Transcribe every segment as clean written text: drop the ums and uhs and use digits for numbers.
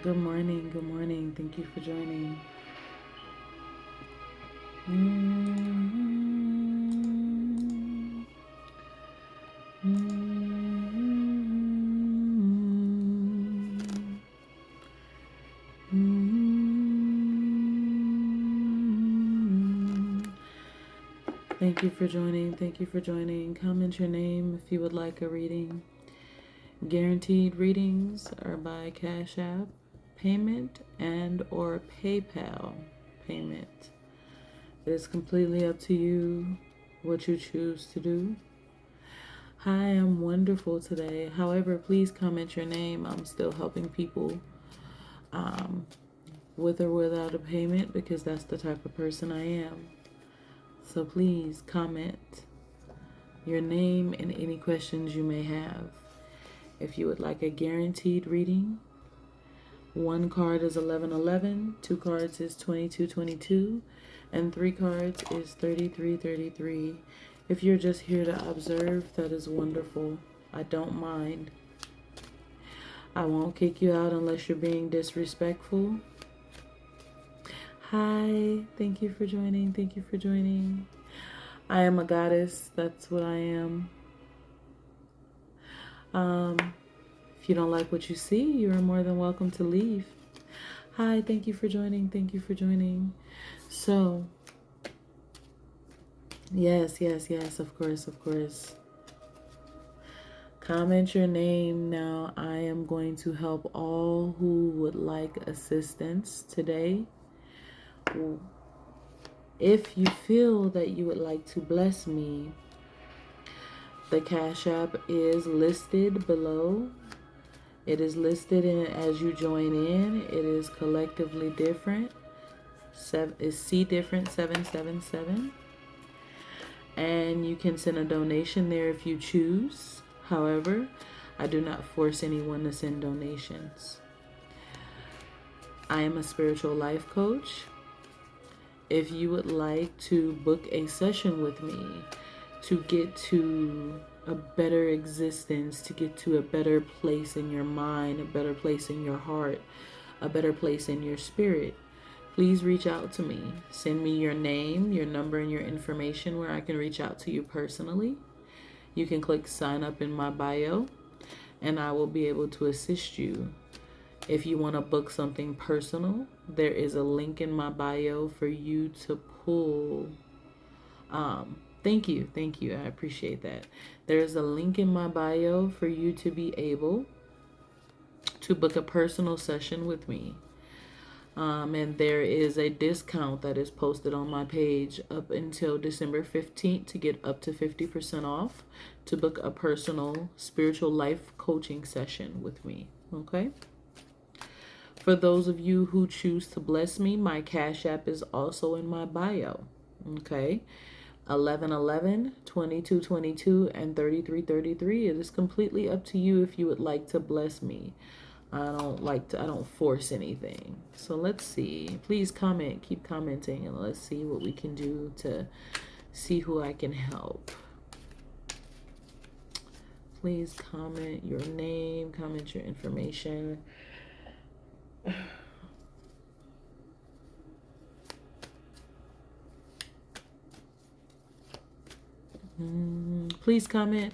Good morning. Good morning. Thank you for joining. Mm-hmm. Mm-hmm. Mm-hmm. Thank you for joining. Thank you for joining. Comment your name if you would like a reading. Guaranteed readings are by Cash App payment and or PayPal payment. It is completely up to you what you choose to do. Hi, I'm wonderful today. However, please comment your name. I'm still helping people um, with or without a payment because that's the type of person I am. So please comment your name and any questions you may have. If you would like a guaranteed reading, one card is 1111, two cards is 2222, and three cards is 3333. If you're just here to observe, that is wonderful. I don't mind. I won't kick you out unless you're being disrespectful. Hi, thank you for joining. Thank you for joining. I am a goddess. That's what I am. If you don't like what you see, you are more than welcome to leave. Hi, thank you for joining. Thank you for joining. So, yes, of course, of course. Comment your name now. I am going to help all who would like assistance today. If you feel that you would like to bless me, the Cash App is listed below. It is listed in as you join in. It is collectively different. Is C different 777. And you can send a donation there if you choose. However, I do not force anyone to send donations. I am a spiritual life coach. If you would like to book a session with me to get to a better existence, to get to a better place in your mind, a better place in your heart, a better place in your spirit, please reach out to me. Send me your name, your number, and your information where I can reach out to you personally. You can click sign up in my bio, and I will be able to assist you. If you want to book something personal, there is a link in my bio for you to pull. Thank you. I appreciate that. There is a link in my bio for you to be able to book a personal session with me. And there is a discount that is posted on my page up until December 15th to get up to 50% off to book a personal spiritual life coaching session with me. Okay? For those of you who choose to bless me, my Cash App is also in my bio. Okay? 1111, 2222, and 3333. It is completely up to you if you would like to bless me. I don't force anything. So let's see. Please comment, keep commenting, and let's see what we can do to see who I can help. Please comment your name, comment your information. Please comment,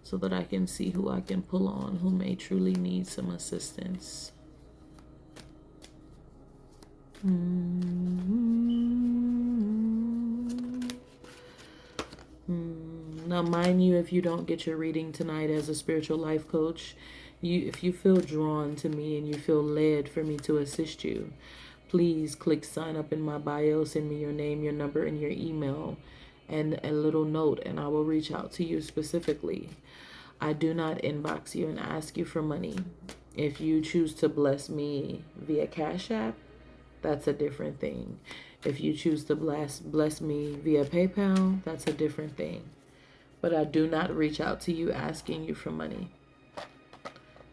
so that I can see who I can pull on, who may truly need some assistance. Now, mind you, if you don't get your reading tonight as a spiritual life coach, if you feel drawn to me and you feel led for me to assist you, please click sign up in my bio, send me your name, your number, and your email, and a little note, and I will reach out to you specifically. I do not inbox you and ask you for money. If you choose to bless me via Cash App, that's a different thing. If you choose to bless me via PayPal, that's a different thing. But I do not reach out to you asking you for money.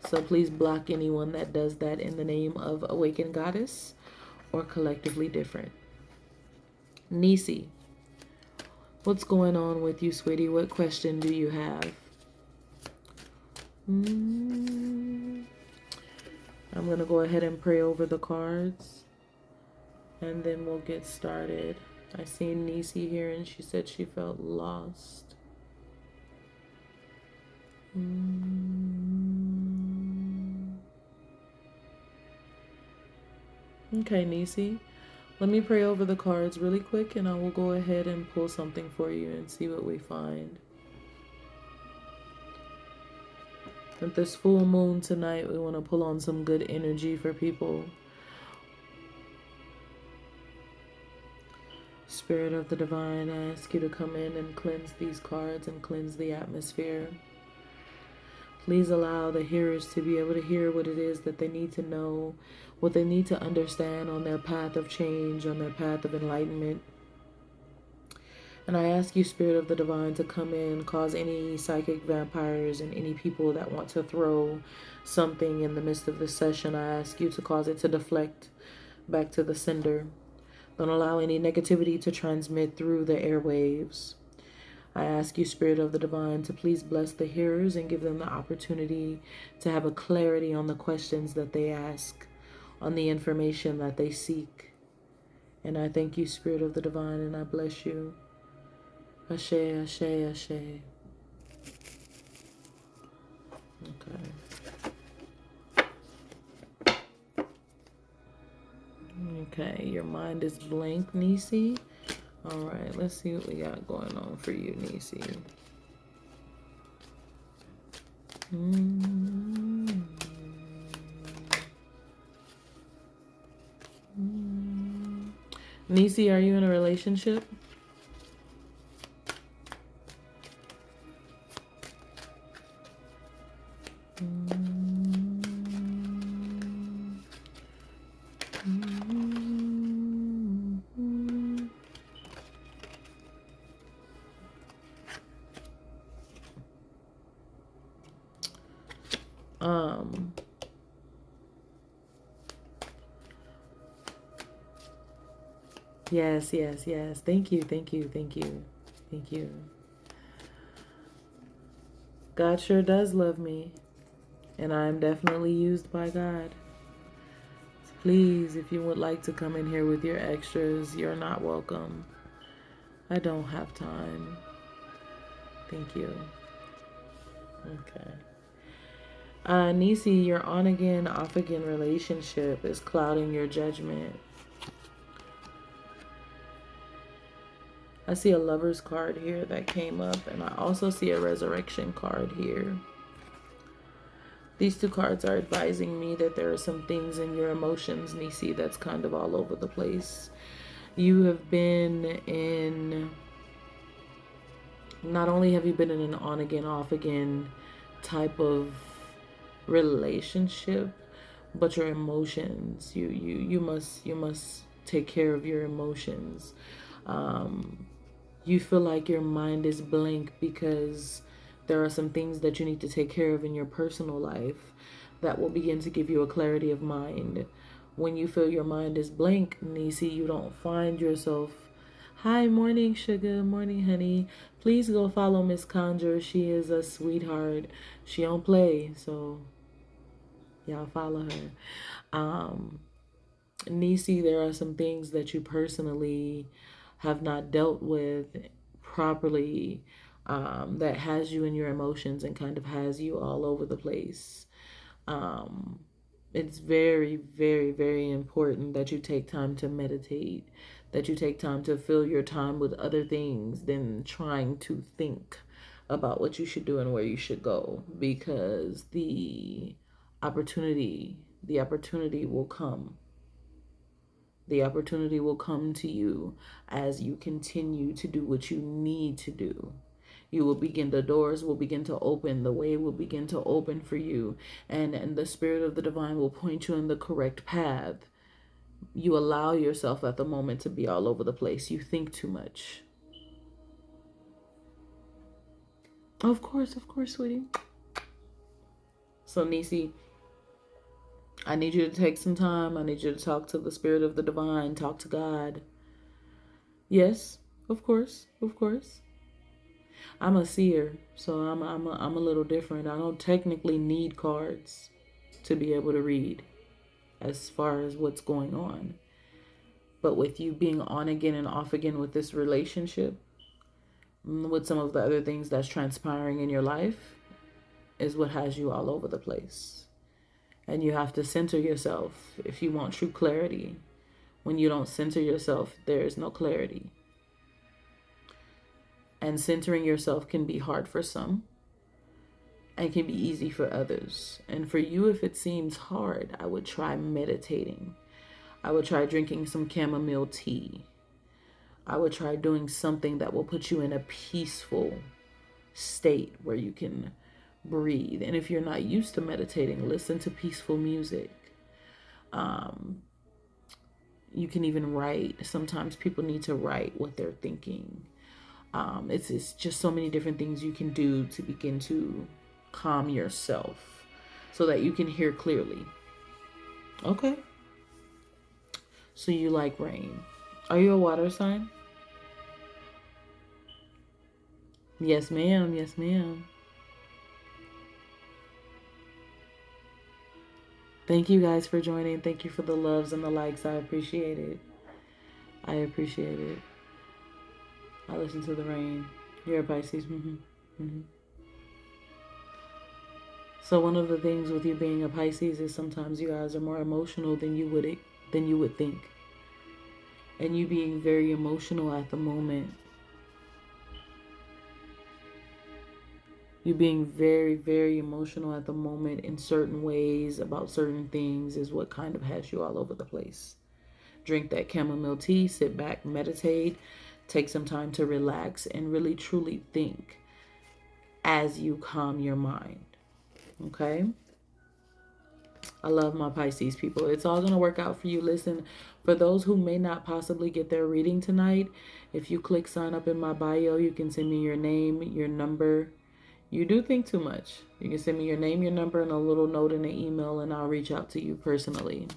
So please block anyone that does that in the name of Awakened Goddess or Collectively Different. Nisi, what's going on with you, sweetie? What question do you have? I'm going to go ahead and pray over the cards, and then we'll get started. I seen Nisi here, and she said she felt lost. Okay, Nisi. Let me pray over the cards really quick, and I will go ahead and pull something for you and see what we find. With this full moon tonight, we want to pull on some good energy for people. Spirit of the Divine, I ask you to come in and cleanse these cards and cleanse the atmosphere. Please allow the hearers to be able to hear what it is that they need to know, what they need to understand on their path of change, on their path of enlightenment. And I ask you, Spirit of the Divine, to come in, cause any psychic vampires and any people that want to throw something in the midst of this session, I ask you to cause it to deflect back to the sender. Don't allow any negativity to transmit through the airwaves. I ask you, Spirit of the Divine, to please bless the hearers and give them the opportunity to have a clarity on the questions that they ask, on the information that they seek. And I thank you, Spirit of the Divine, and I bless you. Ashe, ashe, ashe. Okay, your mind is blank, Nisi. All right, let's see what we got going on for you, Nisi. Nisi, are you in a relationship? Yes. Thank you. God sure does love me, and I am definitely used by God. So please, if you would like to come in here with your extras, you're not welcome. I don't have time. Thank you. Okay. Nisi, your on again, off again relationship is clouding your judgment. I see a lover's card here that came up, and I also see a resurrection card here. These two cards are advising me that there are some things in your emotions, Nisi, that's kind of all over the place. You have been in, not only have you been in an on again, off again type of relationship, but your emotions. You must take care of your emotions. You feel like your mind is blank because there are some things that you need to take care of in your personal life that will begin to give you a clarity of mind. When you feel your mind is blank, Nisi, you don't find yourself. Hi, morning, sugar, morning, honey. Please go follow Miss Conjure. She is a sweetheart. She don't play, so y'all follow her. Nisi, there are some things that you personally have not dealt with properly, that has you in your emotions and kind of has you all over the place. It's very, very, very important that you take time to meditate, that you take time to fill your time with other things than trying to think about what you should do and where you should go, because the opportunity will come. The opportunity will come to you as you continue to do what you need to do. The doors will begin to open, the way will begin to open for you, and the Spirit of the Divine will point you in the correct path. You allow yourself at the moment to be all over the place. You think too much. Of course, sweetie. So, Nisi, I need you to take some time. I need you to talk to the Spirit of the Divine, talk to God. Yes, of course. I'm a seer, so I'm a little different. I don't technically need cards to be able to read. as far as what's going on. But with you being on again and off again with this relationship, with some of the other things that's transpiring in your life, is what has you all over the place. And you have to center yourself if you want true clarity. When you don't center yourself, there is no clarity. And centering yourself can be hard for some and can be easy for others. And for you, if it seems hard, I would try meditating. I would try drinking some chamomile tea. I would try doing something that will put you in a peaceful state where you can breathe. And if you're not used to meditating, listen to peaceful music. You can even write. Sometimes people need to write what they're thinking. It's just so many different things you can do to begin to calm yourself so that you can hear clearly. Okay. So you like rain. Are you a water sign? Yes, ma'am. Yes, ma'am. Thank you guys for joining. Thank you for the loves and the likes. I appreciate it. I appreciate it. I listen to the rain. You're a Pisces. So one of the things with you being a Pisces is sometimes you guys are more emotional than you would think. And you being very emotional at the moment. You being very, very emotional at the moment in certain ways about certain things is what kind of has you all over the place. Drink that chamomile tea, sit back, meditate, take some time to relax and really truly think as you calm your mind. Okay? I love my Pisces people. It's all going to work out for you. Listen, for those who may not possibly get their reading tonight, if you click sign up in my bio, you can send me your name, your number. You do think too much. You can send me your name, your number, and a little note in an email, and I'll reach out to you personally.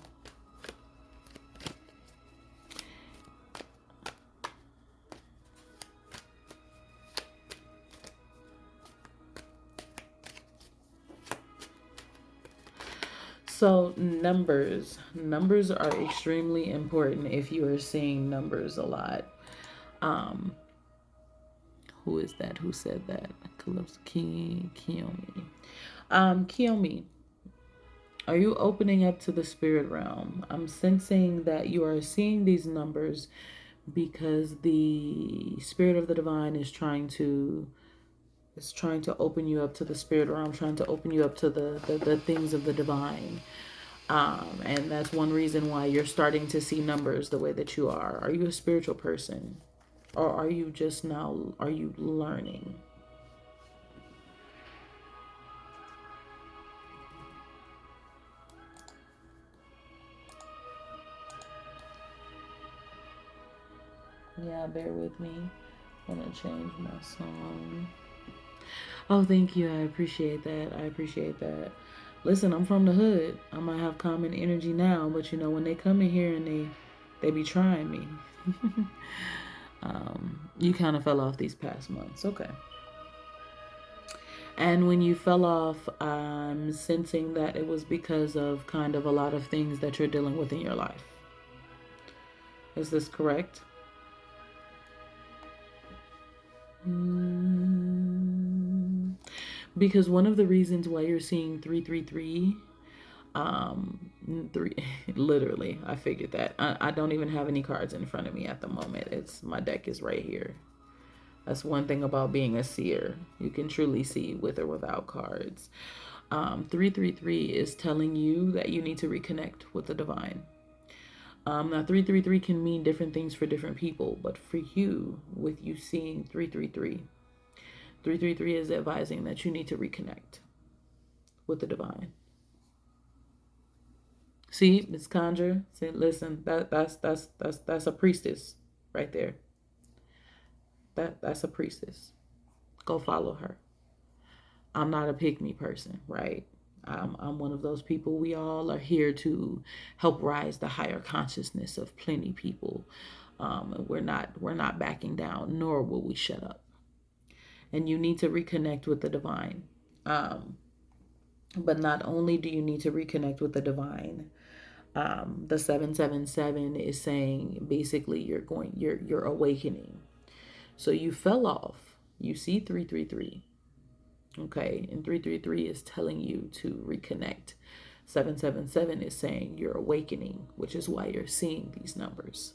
So numbers are extremely important if you are seeing numbers a lot. Who is that? Who said that? Kiyomi. Kiyomi, are you opening up to the spirit realm? I'm sensing that you are seeing these numbers because the spirit of the divine is trying to open you up to the spirit realm, trying to open you up to the things of the divine. And that's one reason why you're starting to see numbers the way that you are. Are you a spiritual person? Or are you learning? Yeah, bear with me. I'm gonna change my song. Oh, thank you. I appreciate that. I appreciate that. Listen, I'm from the hood. I might have common energy now, but you know, when they come in here and they be trying me. You kind of fell off these past months. Okay. And when you fell off, I'm sensing that it was because of kind of a lot of things that you're dealing with in your life. Is this correct? Because one of the reasons why you're seeing 333, literally, I figured that. I don't even have any cards in front of me at the moment. My deck is right here. That's one thing about being a seer. You can truly see with or without cards. 333 is telling you that you need to reconnect with the divine. Now 333 can mean different things for different people, but for you, with you seeing 333 is advising that you need to reconnect with the divine. See, Miss Conjure, say, listen, that's a priestess right there. That's a priestess. Go follow her. I'm not a pick-me person, right? I'm one of those people. We all are here to help rise the higher consciousness of plenty people. We're not backing down, nor will we shut up. And you need to reconnect with the divine. But not only do you need to reconnect with the divine, The 777 is saying basically you're awakening. So you fell off. You see 333. Okay, and 333 is telling you to reconnect. 777 is saying you're awakening, which is why you're seeing these numbers.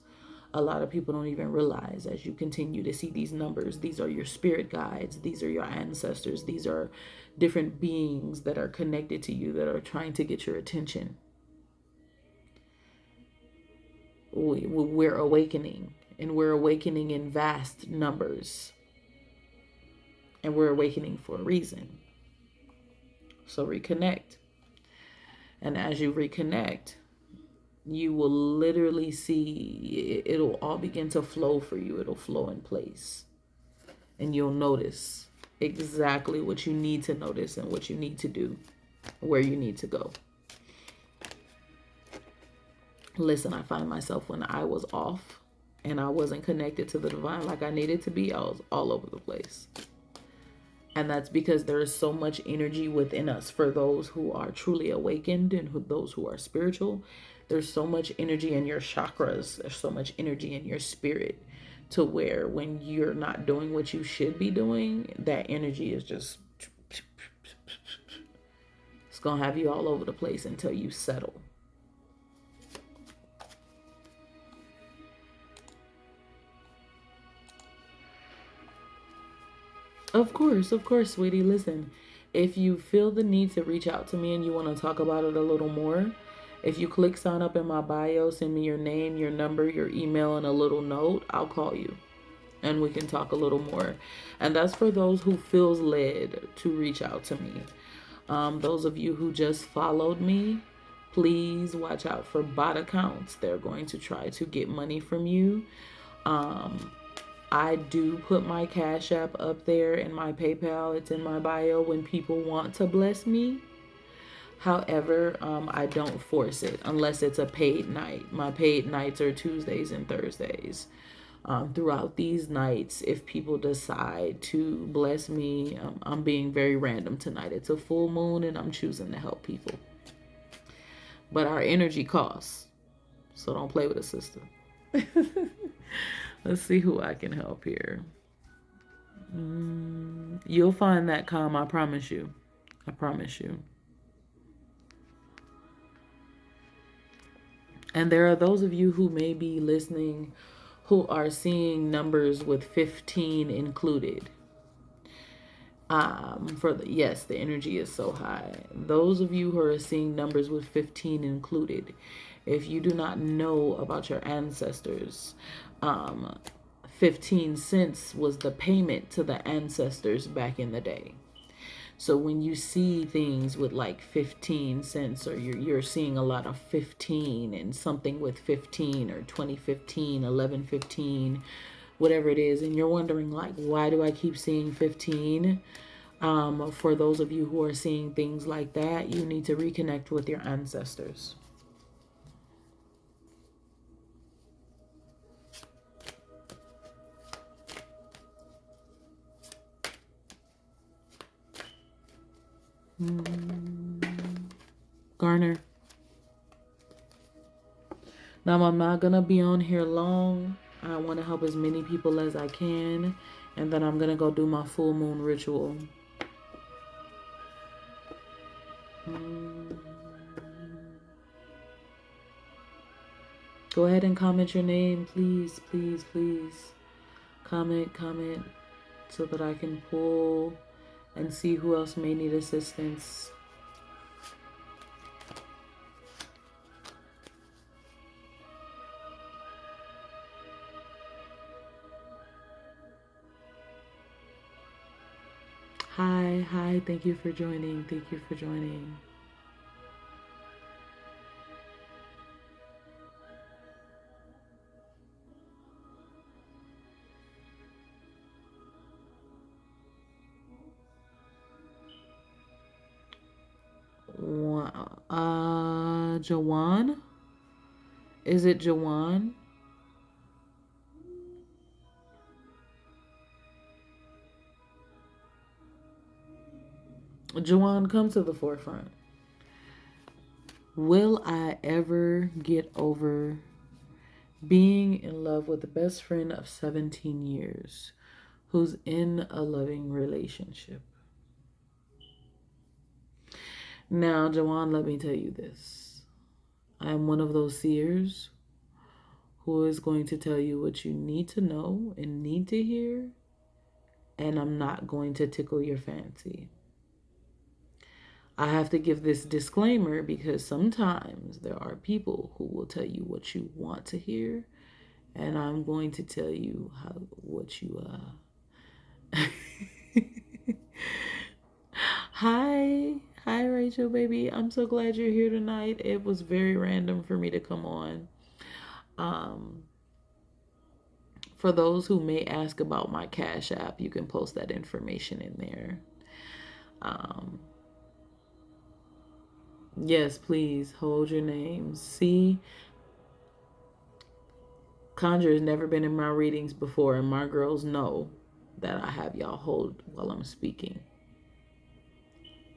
A lot of people don't even realize, as you continue to see these numbers, these are your spirit guides, these are your ancestors, these are different beings that are connected to you that are trying to get your attention. We're awakening, and we're awakening in vast numbers, and we're awakening for a reason. So reconnect. And as you reconnect, you will literally see it'll all begin to flow for you. It'll flow in place. And you'll notice exactly what you need to notice and what you need to do, where you need to go. Listen, I find myself when I was off and I wasn't connected to the divine like I needed to be, I was all over the place. And that's because there is so much energy within us for those who are truly awakened and those who are spiritual. There's so much energy in your chakras. There's so much energy in your spirit to where when you're not doing what you should be doing, that energy is just, it's going to have you all over the place until you settle. Of course, sweetie. Listen, if you feel the need to reach out to me and you want to talk about it a little more, if you click sign up in my bio, send me your name, your number, your email, and a little note, I'll call you and we can talk a little more. And that's for those who feels led to reach out to me. Those of you who just followed me, please watch out for bot accounts. They're going to try to get money from you. I do put my Cash App up there and my PayPal. It's in my bio when people want to bless me. However, I don't force it unless it's a paid night. My paid nights are Tuesdays and Thursdays. Throughout these nights, if people decide to bless me, I'm being very random tonight. It's a full moon and I'm choosing to help people. But our energy costs. So don't play with a sister. Let's see who I can help here. You'll find that calm, I promise you. I promise you. And there are those of you who may be listening who are seeing numbers with 15 included. Yes, the energy is so high. Those of you who are seeing numbers with 15 included, if you do not know about your ancestors, 15 cents was the payment to the ancestors back in the day. So when you see things with like 15 cents, or you're seeing a lot of 15 and something with 15 or 2015, 1115, whatever it is, and you're wondering like, why do I keep seeing 15? For those of you who are seeing things like that, you need to reconnect with your ancestors. Garner. Now, I'm not going to be on here long. I want to help as many people as I can. And then I'm going to go do my full moon ritual. Go ahead and comment your name, please, please, please. Comment so that I can pull and see who else may need assistance. Hi, thank you for joining. Thank you for joining. Jawan? Is it Jawan? Jawan, come to the forefront. Will I ever get over being in love with the best friend of 17 years who's in a loving relationship? Now, Jawan, let me tell you this. I am one of those seers who is going to tell you what you need to know and need to hear, and I'm not going to tickle your fancy. I have to give this disclaimer because sometimes there are people who will tell you what you want to hear, and I'm going to tell you what you Hi Rachel baby. I'm so glad you're here tonight. It was very random for me to come on. For those who may ask about my Cash App, you can post that information in there. Yes, please hold your names. See, Conjure has never been in my readings before, and my girls know that I have y'all hold while I'm speaking.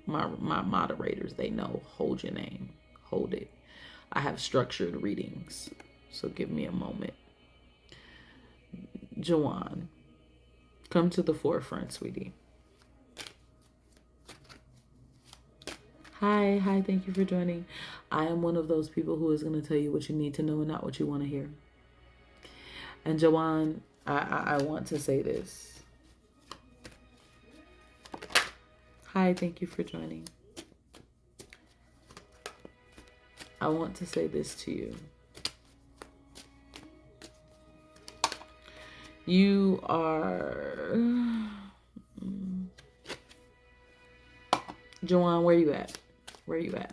My moderators, they know, hold your name, hold it. I have structured readings, so give me a moment. Jawan, come to the forefront, sweetie. Hi, thank you for joining. I am one of those people who is going to tell you what you need to know and not what you want to hear. And Jawan, I want to say this. Hi, thank you for joining. I want to say this to you. You are... Jawan, where you at? Where you at?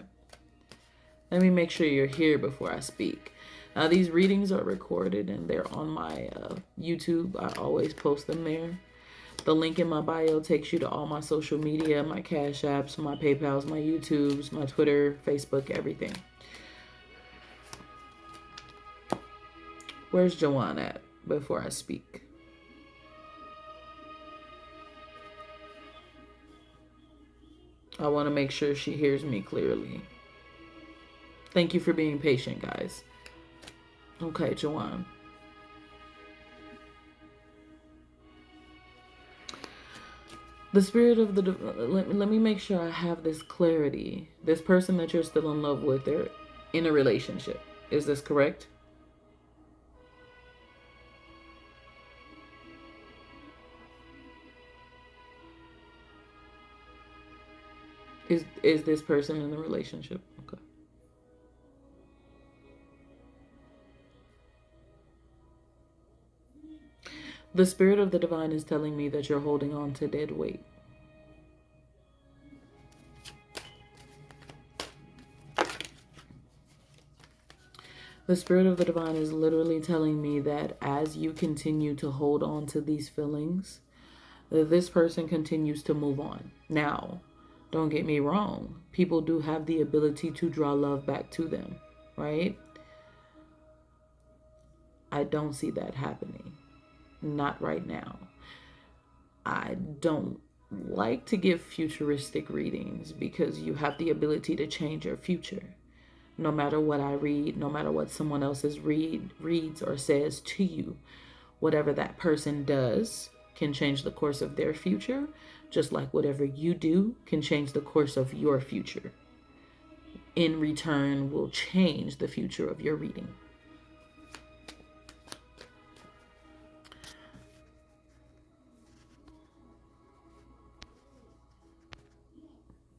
Let me make sure you're here before I speak. Now, these readings are recorded and they're on my YouTube. I always post them there. The link in my bio takes you to all my social media, my Cash Apps, my PayPals, my YouTubes, my Twitter, Facebook, everything. Where's Jawan at before I speak? I want to make sure she hears me clearly. Thank you for being patient, guys. Okay, Jawan. The spirit of the... Let me make sure I have this clarity. This person that you're still in love with, they're in a relationship. Is this correct? Is this person in a relationship? Okay. The spirit of the divine is telling me that you're holding on to dead weight. The spirit of the divine is literally telling me that as you continue to hold on to these feelings, that this person continues to move on. Now, don't get me wrong. People do have the ability to draw love back to them, right? I don't see that happening. Not right now. I don't like to give futuristic readings because you have the ability to change your future. No matter what I read, no matter what someone else's reads or says to you, whatever that person does can change the course of their future, just like whatever you do can change the course of your future. In return, will change the future of your reading.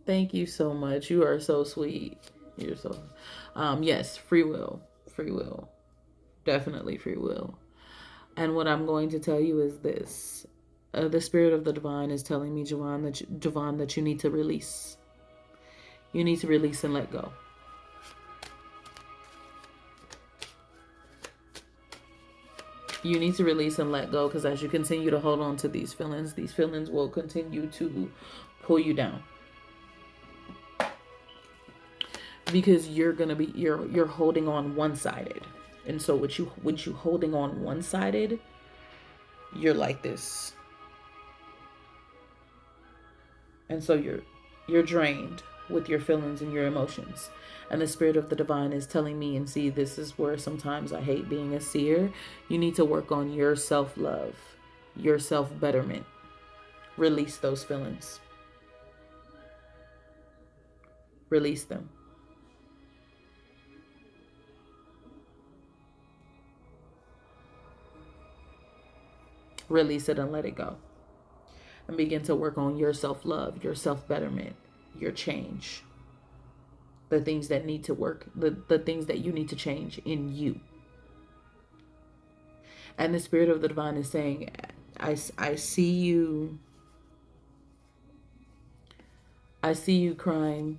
Thank you so much. You are so sweet. You're so... yes, free will. Free will. Definitely free will. And what I'm going to tell you is this. The spirit of the divine is telling me, Jawan, that you need to release. You need to release and let go. You need to release and let go, because as you continue to hold on to these feelings will continue to pull you down. Because you're holding on one-sided. And so with you holding on one-sided, you're like this. And so you're drained. with your feelings and your emotions. And the spirit of the divine is telling me, and see, this is where sometimes I hate being a seer. You need to work on your self-love, your self-betterment. Release those feelings. Release them. Release it and let it go. And begin to work on your self-love, your self-betterment, your change. The things that need to work, the things that you need to change in you. And the spirit of the divine is saying, I see you. I see you crying.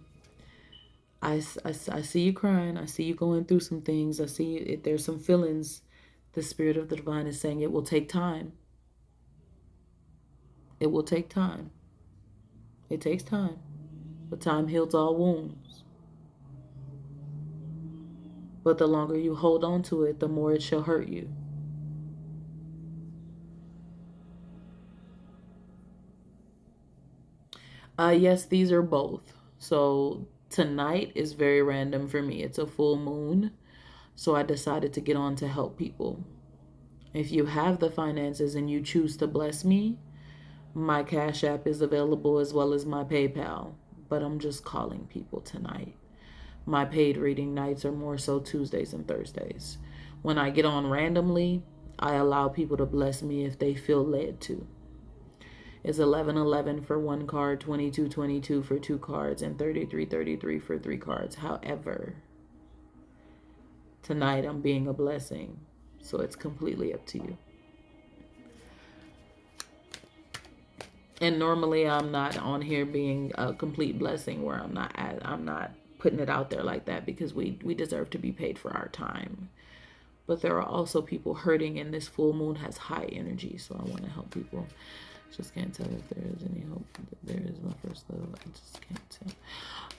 I see you crying. I see you going through some things. I see you, there's some feelings. The spirit of the divine is saying it will take time. It will take time. It takes time. But time heals all wounds. But the longer you hold on to it, the more it shall hurt you. Yes, these are both. So tonight is very random for me. It's a full moon. So I decided to get on to help people. If you have the finances and you choose to bless me, my Cash App is available as well as my PayPal. But I'm just calling people tonight. My paid reading nights are more so Tuesdays and Thursdays. When I get on randomly, I allow people to bless me if they feel led to. It's 11:11 for one card, 22:22 for two cards, and 33:33 for three cards. However, tonight I'm being a blessing, so it's completely up to you. And normally I'm not on here being a complete blessing where I'm not putting it out there like that, because we deserve to be paid for our time. But there are also people hurting, and this full moon has high energy, so I want to help people. Just can't tell if there is any hope. There is my first love. I just can't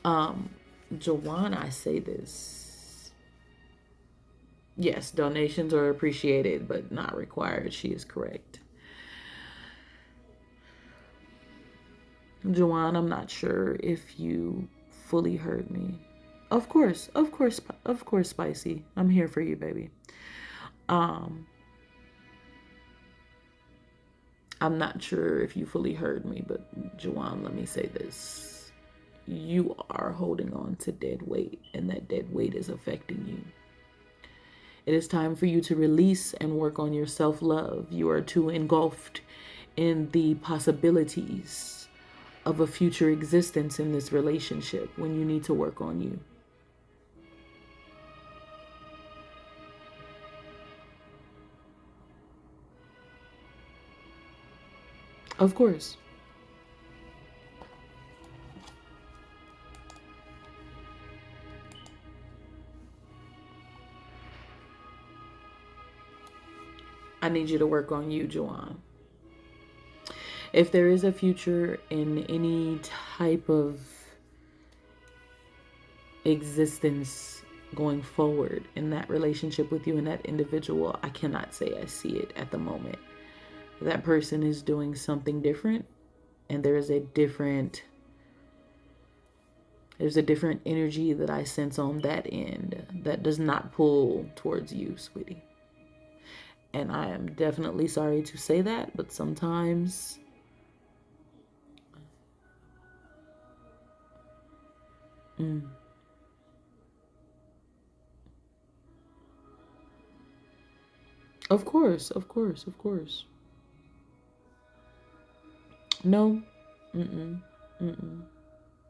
tell. Jawan, I say this. Yes, donations are appreciated, but not required. She is correct. Jawan, I'm not sure if you fully heard me. Of course, Spicy. I'm here for you, baby. I'm not sure if you fully heard me, but Jawan, let me say this. You are holding on to dead weight, and that dead weight is affecting you. It is time for you to release and work on your self-love. You are too engulfed in the possibilities of a future existence in this relationship when you need to work on you. Of course. I need you to work on you, Jawan. If there is a future in any type of existence going forward in that relationship with you and that individual, I cannot say I see it at the moment. That person is doing something different, and there's a different energy that I sense on that end that does not pull towards you, sweetie. And I am definitely sorry to say that, but sometimes Of course. No. Mm-mm. Mm-mm.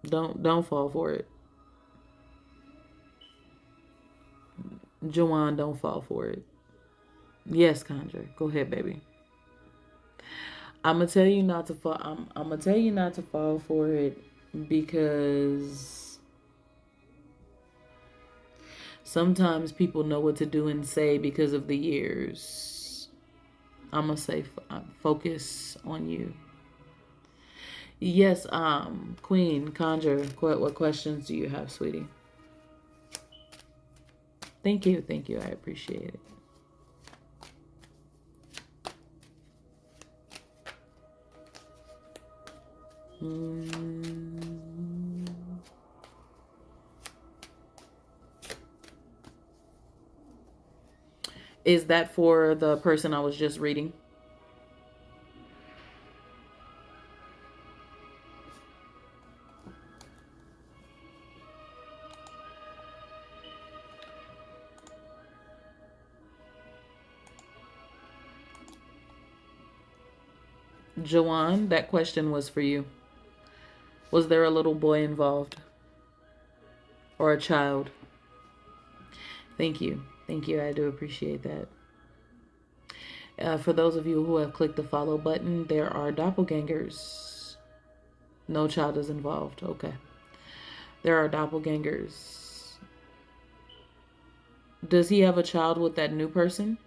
Don't fall for it. Jawan, don't fall for it. Yes, Conjure. Go ahead, baby. I'm gonna tell you not to fall. I'm gonna tell you not to fall for it, because sometimes people know what to do and say because of the years. I'm gonna say focus on you. Yes, Queen Conjure. What questions do you have, sweetie? Thank you. I appreciate it. Is that for the person I was just reading? Joanne, that question was for you. Was there a little boy involved or a child? Thank you. Thank you. I do appreciate that. For those of you who have clicked the follow button, there are doppelgangers. No child is involved. Okay. There are doppelgangers. Does he have a child with that new person?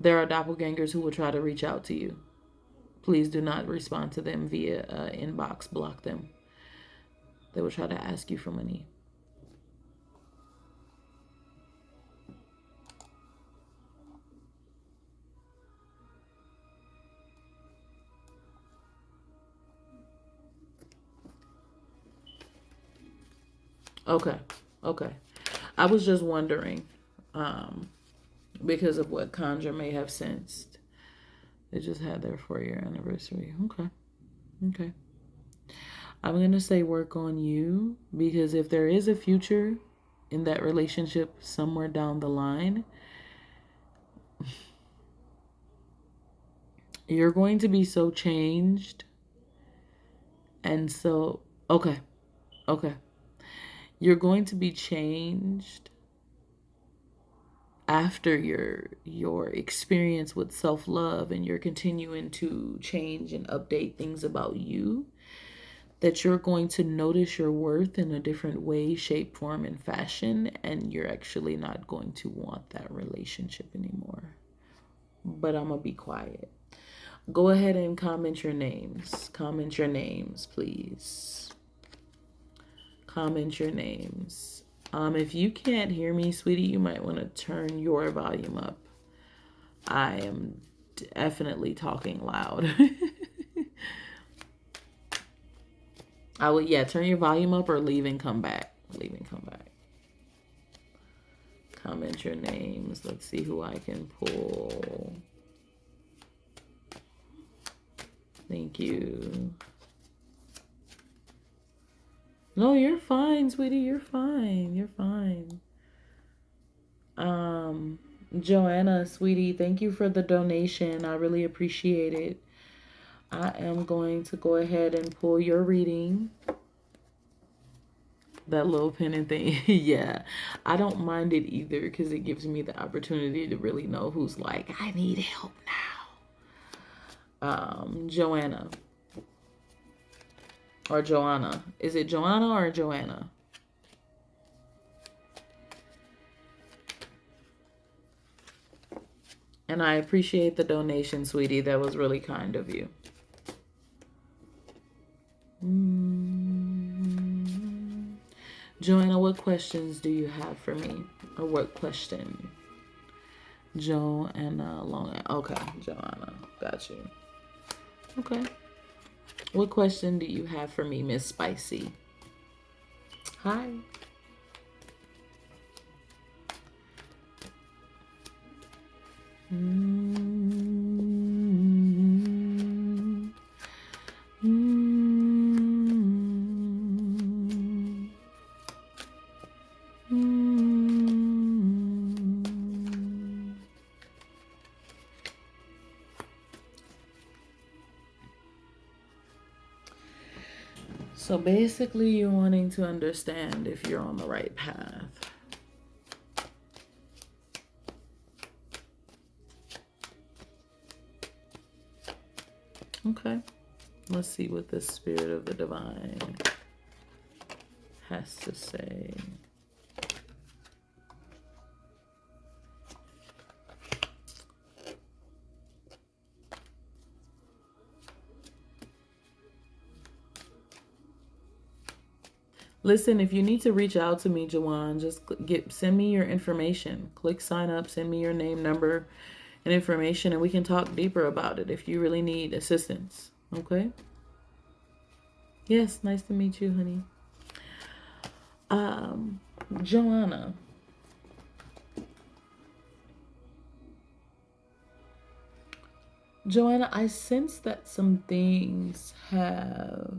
There are doppelgangers who will try to reach out to you. Please do not respond to them via inbox. Block them. They will try to ask you for money. Okay. Okay. I was just wondering, because of what Conjure may have sensed. They just had their 4-year anniversary. Okay. Okay. I'm going to say work on you, because if there is a future in that relationship somewhere down the line, you're going to be so changed. And so, okay. Okay. You're going to be changed after your experience with self-love, and you're continuing to change and update things about you, that you're going to notice your worth in a different way, shape, form, and fashion, and you're actually not going to want that relationship anymore. But I'm gonna be quiet. Go ahead and comment your names. Comment your names, please. Comment your names. If you can't hear me, sweetie, you might want to turn your volume up. I am definitely talking loud. I would, yeah, turn your volume up or leave and come back. Leave and come back. Comment your names. Let's see who I can pull. Thank you. No, you're fine, sweetie. You're fine. You're fine. Joanna, sweetie, thank you for the donation. I really appreciate it. I am going to go ahead and pull your reading. That little pennant thing. Yeah, I don't mind it either, because it gives me the opportunity to really know who's like, I need help now. Joanna. Or Joanna. Is it Joanna or Joanna? And I appreciate the donation, sweetie. That was really kind of you. Joanna, what questions do you have for me? Or what question? Joanna Long. Okay, Joanna. Got you. Okay. What question do you have for me, Miss Spicy? Hi. So basically, you're wanting to understand if you're on the right path. Okay. Let's see what the Spirit of the Divine has to say. Listen, if you need to reach out to me, Jawan, just send me your information. Click sign up, send me your name, number, and information, and we can talk deeper about it if you really need assistance. Okay? Yes, nice to meet you, honey. Um, Joanna. Joanna, I sense that some things have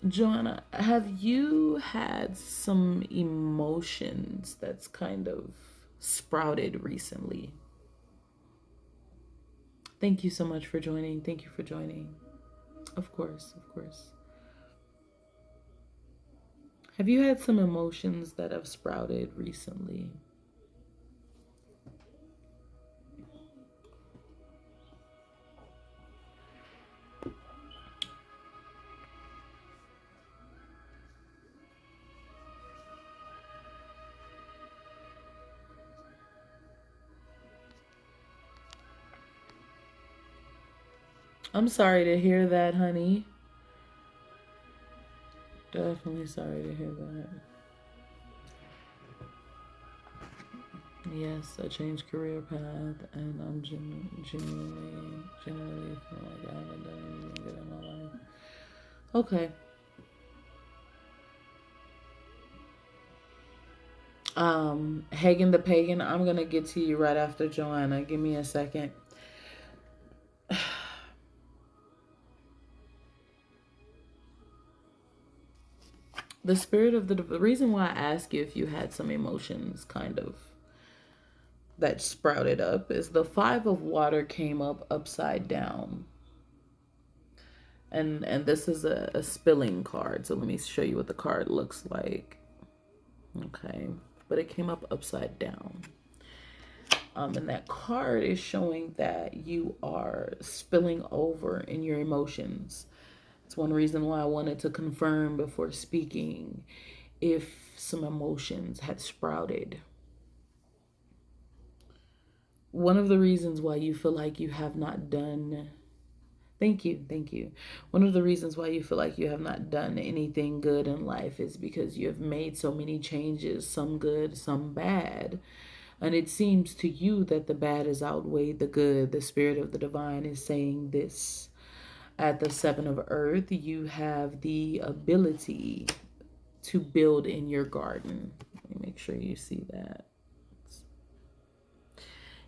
Joanna, have you had some emotions that's kind of sprouted recently? Thank you so much for joining. Thank you for joining. Of course, of course. Have you had some emotions that have sprouted recently? I'm sorry to hear that, honey. Definitely sorry to hear that. Yes, I changed career path, and I'm genuinely feel like I haven't done anything good in my life. Okay. Hagen the Pagan, I'm gonna get to you right after Joanna. Give me a second. The spirit of the reason why I ask you if you had some emotions kind of that sprouted up is the 5 of water came up upside down. And this is a spilling card. So let me show you what the card looks like. Okay. But it came up upside down. And that card is showing that you are spilling over in your emotions. It's one reason why I wanted to confirm before speaking if some emotions had sprouted. One of the reasons why you feel like you have not done, thank you, thank you. One of the reasons why you feel like you have not done anything good in life is because you have made so many changes, some good, some bad. And it seems to you that the bad has outweighed the good. The spirit of the divine is saying this. At the 7 of earth, you have the ability to build in your garden. Let me make sure you see that.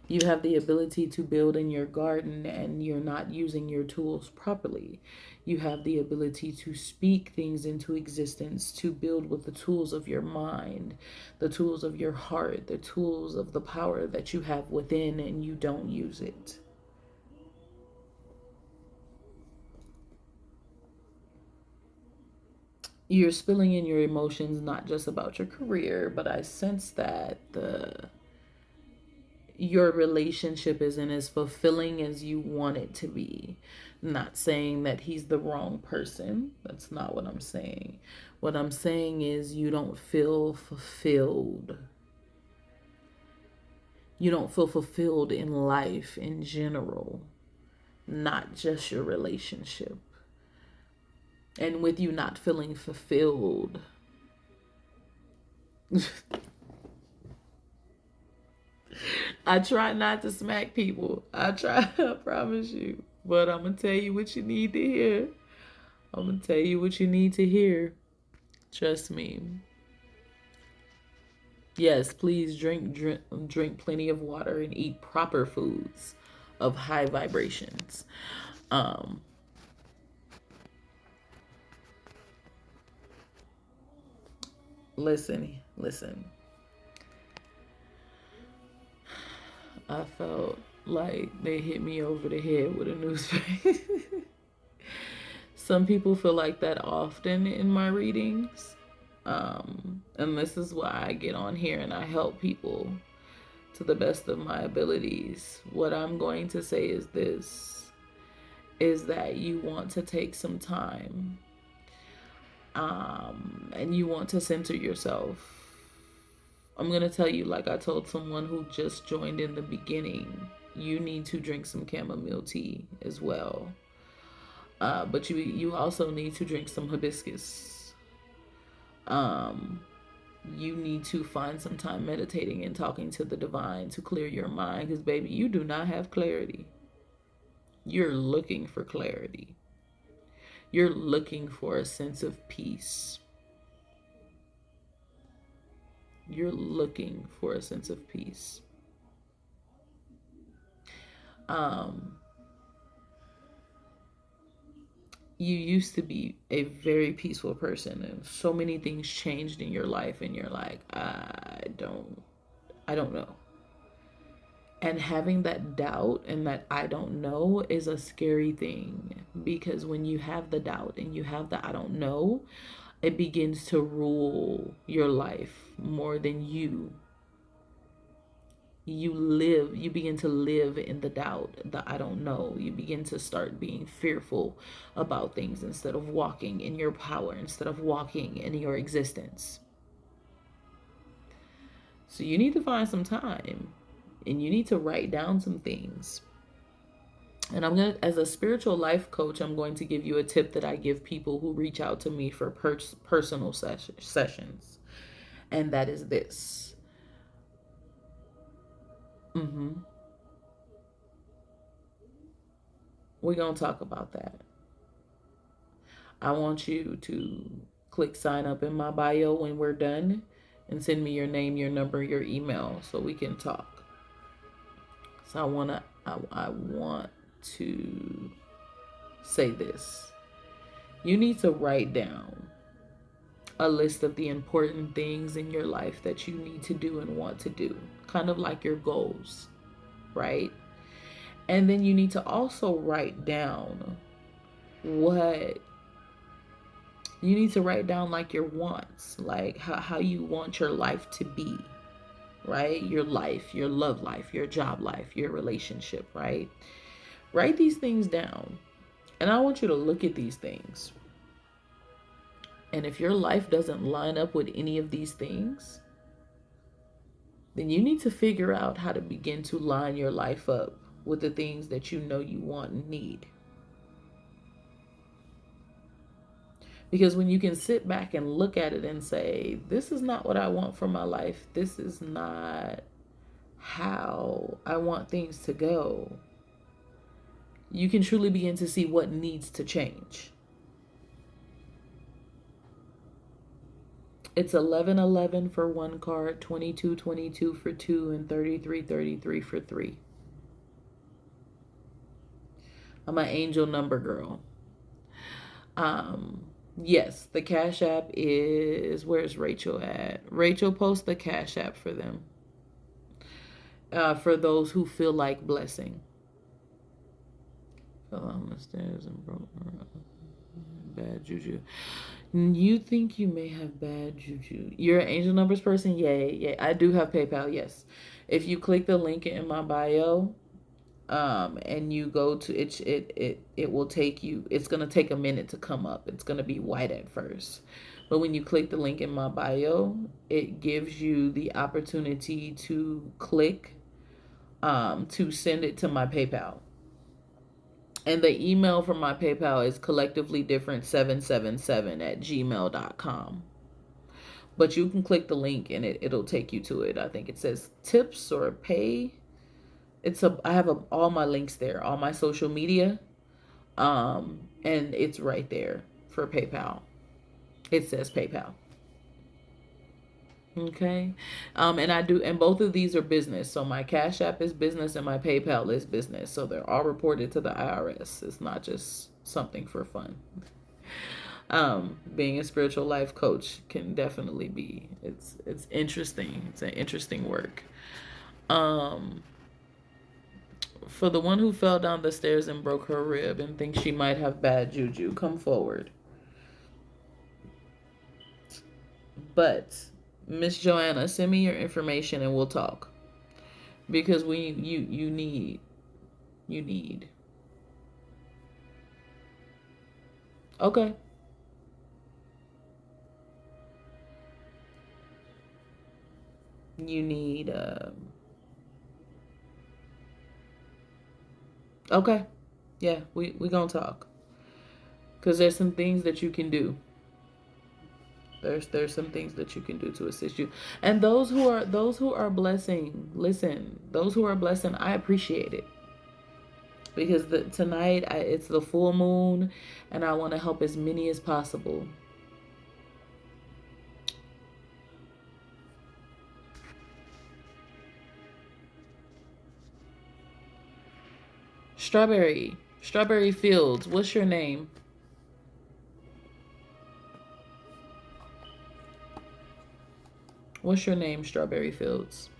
You have the ability to build in your garden and you're not using your tools properly. You have the ability to speak things into existence, to build with the tools of your mind, the tools of your heart, the tools of the power that you have within, and you don't use it. You're spilling in your emotions, not just about your career, but I sense that your relationship isn't as fulfilling as you want it to be. Not saying that he's the wrong person. That's not what I'm saying. What I'm saying is you don't feel fulfilled. You don't feel fulfilled in life in general, not just your relationship. And with you not feeling fulfilled, I try not to smack people. I try, I promise you. But I'm going to tell you what you need to hear. I'm going to tell you what you need to hear. Trust me. Yes, please drink plenty of water and eat proper foods of high vibrations. Um, listen. I felt like they hit me over the head with a newspaper. Some people feel like that often in my readings. And this is why I get on here and I help people to the best of my abilities. What I'm going to say is this, is that you want to take some time, and you want to center yourself. I'm going to tell you, like I told someone who just joined in the beginning, you need to drink some chamomile tea as well. But you also need to drink some hibiscus. You need to find some time meditating and talking to the divine to clear your mind, because baby, you do not have clarity. You're looking for clarity. You're looking for a sense of peace. You're looking for a sense of peace. You used to be a very peaceful person, and so many things changed in your life, and you're like, I don't know. And having that doubt and that I don't know is a scary thing, because when you have the doubt and you have the I don't know, it begins to rule your life more than you. You begin to live in the doubt, the I don't know. You begin to start being fearful about things instead of walking in your power, instead of walking in your existence. So you need to find some time and you need to write down some things. And as a spiritual life coach, I'm going to give you a tip that I give people who reach out to me for personal sessions. And that is this. We're going to talk about that. I want you to click sign up in my bio when we're done and send me your name, your number, your email so we can talk. So I want to say this. You need to write down a list of the important things in your life that you need to do and want to do, kind of like your goals, right? And then you need to also write down like your wants, like how you want your life to be, right? Your life, your love life, your job life, your relationship, right? Write these things down. And I want you to look at these things. And if your life doesn't line up with any of these things, then you need to figure out how to begin to line your life up with the things that you know you want and need. Because when you can sit back and look at it and say, this is not what I want for my life, this is not how I want things to go, you can truly begin to see what needs to change. It's 11-11 for one card, 22-22 for two, and 33-33 for three. I'm an angel number girl. Yes, the Cash App is, where's Rachel at? Rachel, post the Cash App for them. For those who feel like blessing. Fell on the stairs and broke bad juju. You think you may have bad juju. You're an angel numbers person? Yay. I do have PayPal, yes. If you click the link in my bio, and you go to it will take you, it's going to take a minute to come up. It's going to be white at first. But when you click the link in my bio, it gives you the opportunity to click to send it to my PayPal. And the email for my PayPal is collectivelydifferent777@gmail.com. But you can click the link and it'll take you to it. I think it says tips or pay. I have all my links there, all my social media. And it's right there for PayPal. It says PayPal. Okay. And both of these are business. So my Cash App is business and my PayPal is business. So they're all reported to the IRS. It's not just something for fun. Being a spiritual life coach can definitely be, it's interesting. It's an interesting work. For the one who fell down the stairs and broke her rib and thinks she might have bad juju, come forward. But Miss Joanna, send me your information and we'll talk. Because you need. Okay. You need okay. Yeah, we gonna talk. Because there's some things that you can do. There's some things that you can do to assist you. And those who are blessing, listen, those who are blessing, I appreciate it. because tonight it's the full moon and I want to help as many as possible. Strawberry Fields, what's your name? What's your name, Strawberry Fields?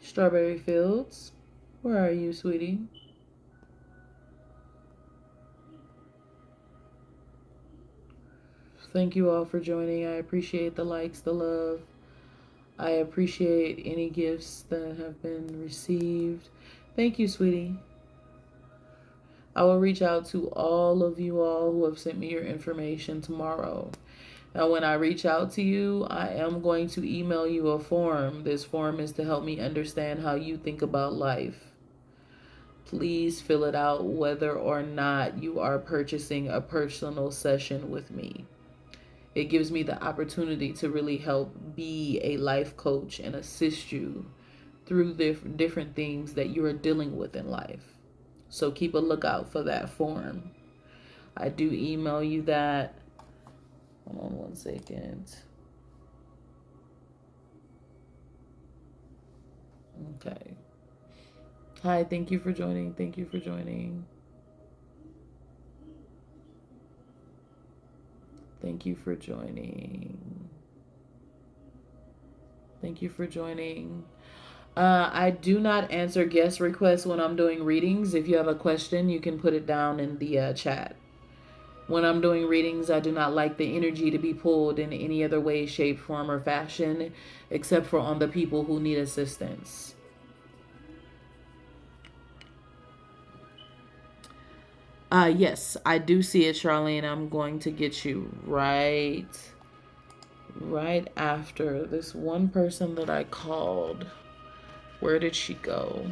Strawberry Fields, where are you, sweetie? Thank you all for joining. I appreciate the likes, the love. I appreciate any gifts that have been received. Thank you, sweetie. I will reach out to all of you all who have sent me your information tomorrow. Now, when I reach out to you, I am going to email you a form. This form is to help me understand how you think about life. Please fill it out whether or not you are purchasing a personal session with me. It gives me the opportunity to really help be a life coach and assist you through the different things that you are dealing with in life. So keep a lookout for that form. I do email you that. Hold on one second. Okay. Hi, thank you for joining. Thank you for joining. Thank you for joining. Thank you for joining. I do not answer guest requests when I'm doing readings. If you have a question, you can put it down in the chat. When I'm doing readings, I do not like the energy to be pulled in any other way, shape, form, or fashion, except for on the people who need assistance. Yes, I do see it, Charlene. I'm going to get you right after this one person that I called. Where did she go?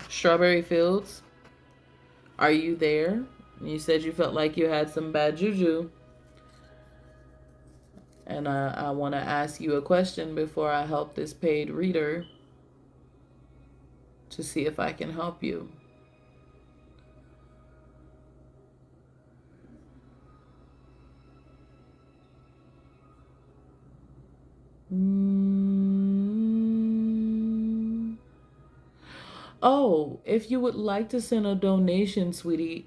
Strawberry Fields, are you there? You said you felt like you had some bad juju. And I want to ask you a question before I help this paid reader to see if I can help you. Oh, if you would like to send a donation, sweetie,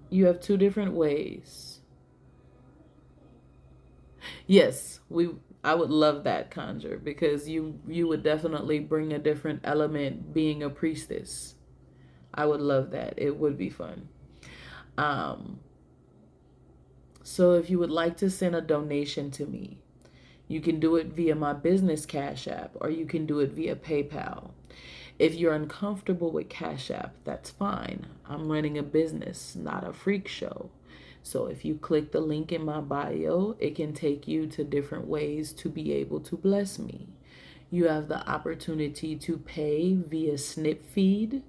you have two different ways. Yes, I would love that, Conjure, because you would definitely bring a different element being a priestess. I would love that. It would be fun. So if you would like to send a donation to me, you can do it via my business Cash App or you can do it via PayPal. If you're uncomfortable with Cash App, that's fine. I'm running a business, not a freak show. So if you click the link in my bio, it can take you to different ways to be able to bless me. You have the opportunity to pay via Snip Feed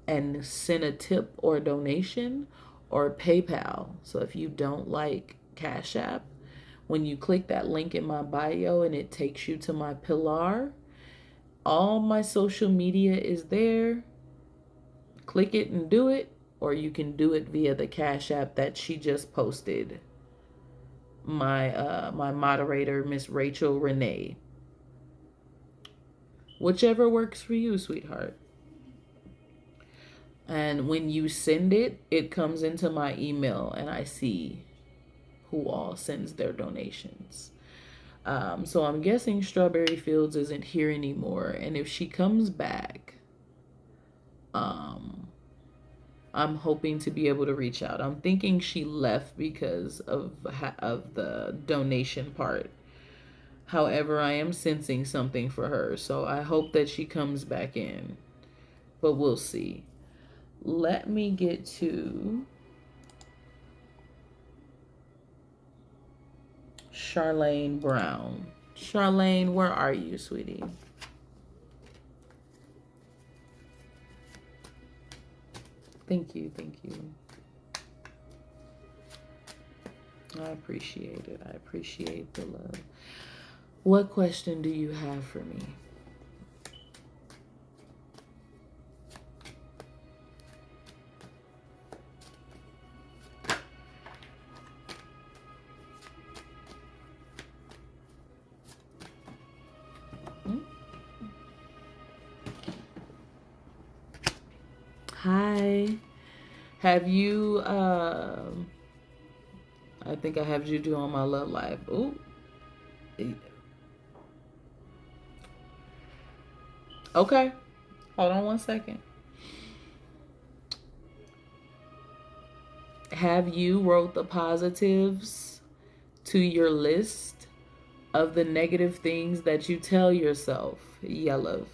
and send a tip or donation, or PayPal. So if you don't like Cash App, when you click that link in my bio and it takes you to my pillar, all my social media is there. Click it and do it, or you can do it via the Cash App that she just posted. My moderator, Miss Rachel Renee. Whichever works for you, sweetheart. And when you send it, it comes into my email and I see who all sends their donations. So I'm guessing Strawberry Fields isn't here anymore. And if she comes back, I'm hoping to be able to reach out. I'm thinking she left because of the donation part. However, I am sensing something for her. So I hope that she comes back in. But we'll see. Let me get to Charlene Brown. Charlene, where are you, sweetie? Thank you, thank you. I appreciate it. I appreciate the love. What question do you have for me? Hi. Have you, I think I have Juju on my love life. Ooh. Okay. Hold on one second. Have you wrote the positives to your list of the negative things that you tell yourself? Yellow.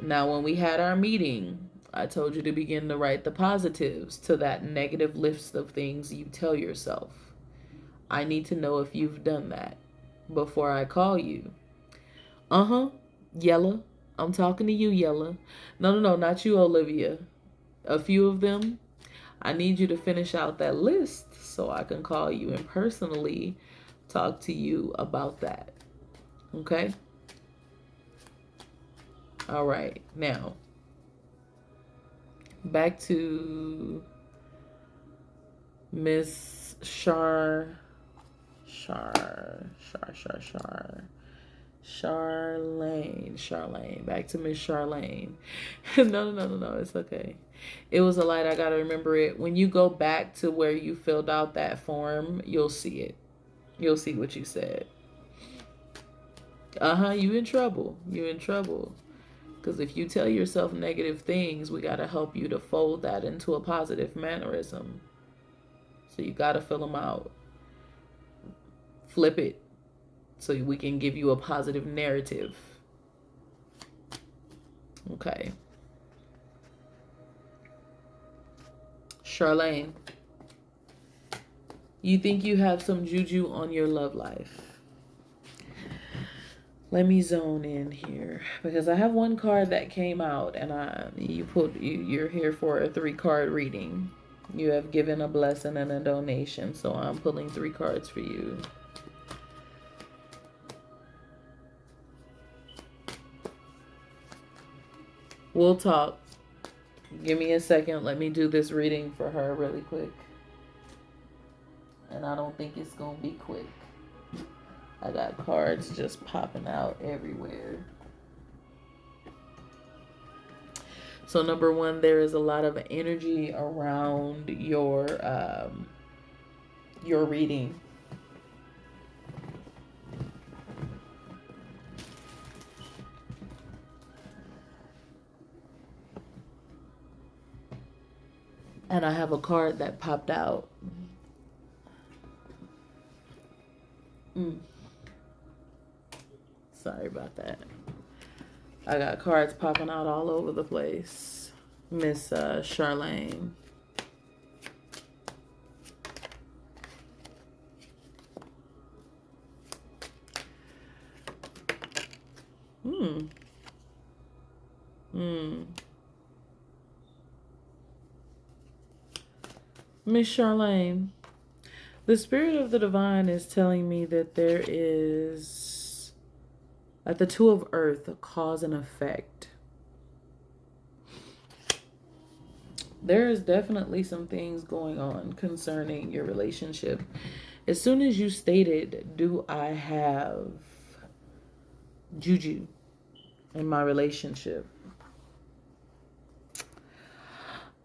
Now, when we had our meeting, I told you to begin to write the positives to that negative list of things you tell yourself. I need to know if you've done that before I call you. Yella. I'm talking to you, Yella. No, not you, Olivia. A few of them. I need you to finish out that list so I can call you and personally talk to you about that. Okay? All right. Now, back to Miss Charlene. Back to Miss Charlene. No. It's okay. It was a light. I got to remember it. When you go back to where you filled out that form, you'll see it. You'll see what you said. You in trouble. You in trouble. Because if you tell yourself negative things, we got to help you to fold that into a positive mannerism. So you got to fill them out. Flip it so we can give you a positive narrative. Okay. Charlene, you think you have some juju on your love life? Let me zone in here because I have one card that came out, and you're here for a 3-card reading. You have given a blessing and a donation, so I'm pulling 3 cards for you. We'll talk. Give me a second. Let me do this reading for her really quick. And I don't think it's going to be quick. I got cards just popping out everywhere. So number 1, there is a lot of energy around your reading. And I have a card that popped out. Sorry about that. I got cards popping out all over the place. Miss Charlene. Miss Charlene, the Spirit of the Divine is telling me that there is, at the 2 of Earth, a cause and effect. There is definitely some things going on concerning your relationship. As soon as you stated, do I have juju in my relationship?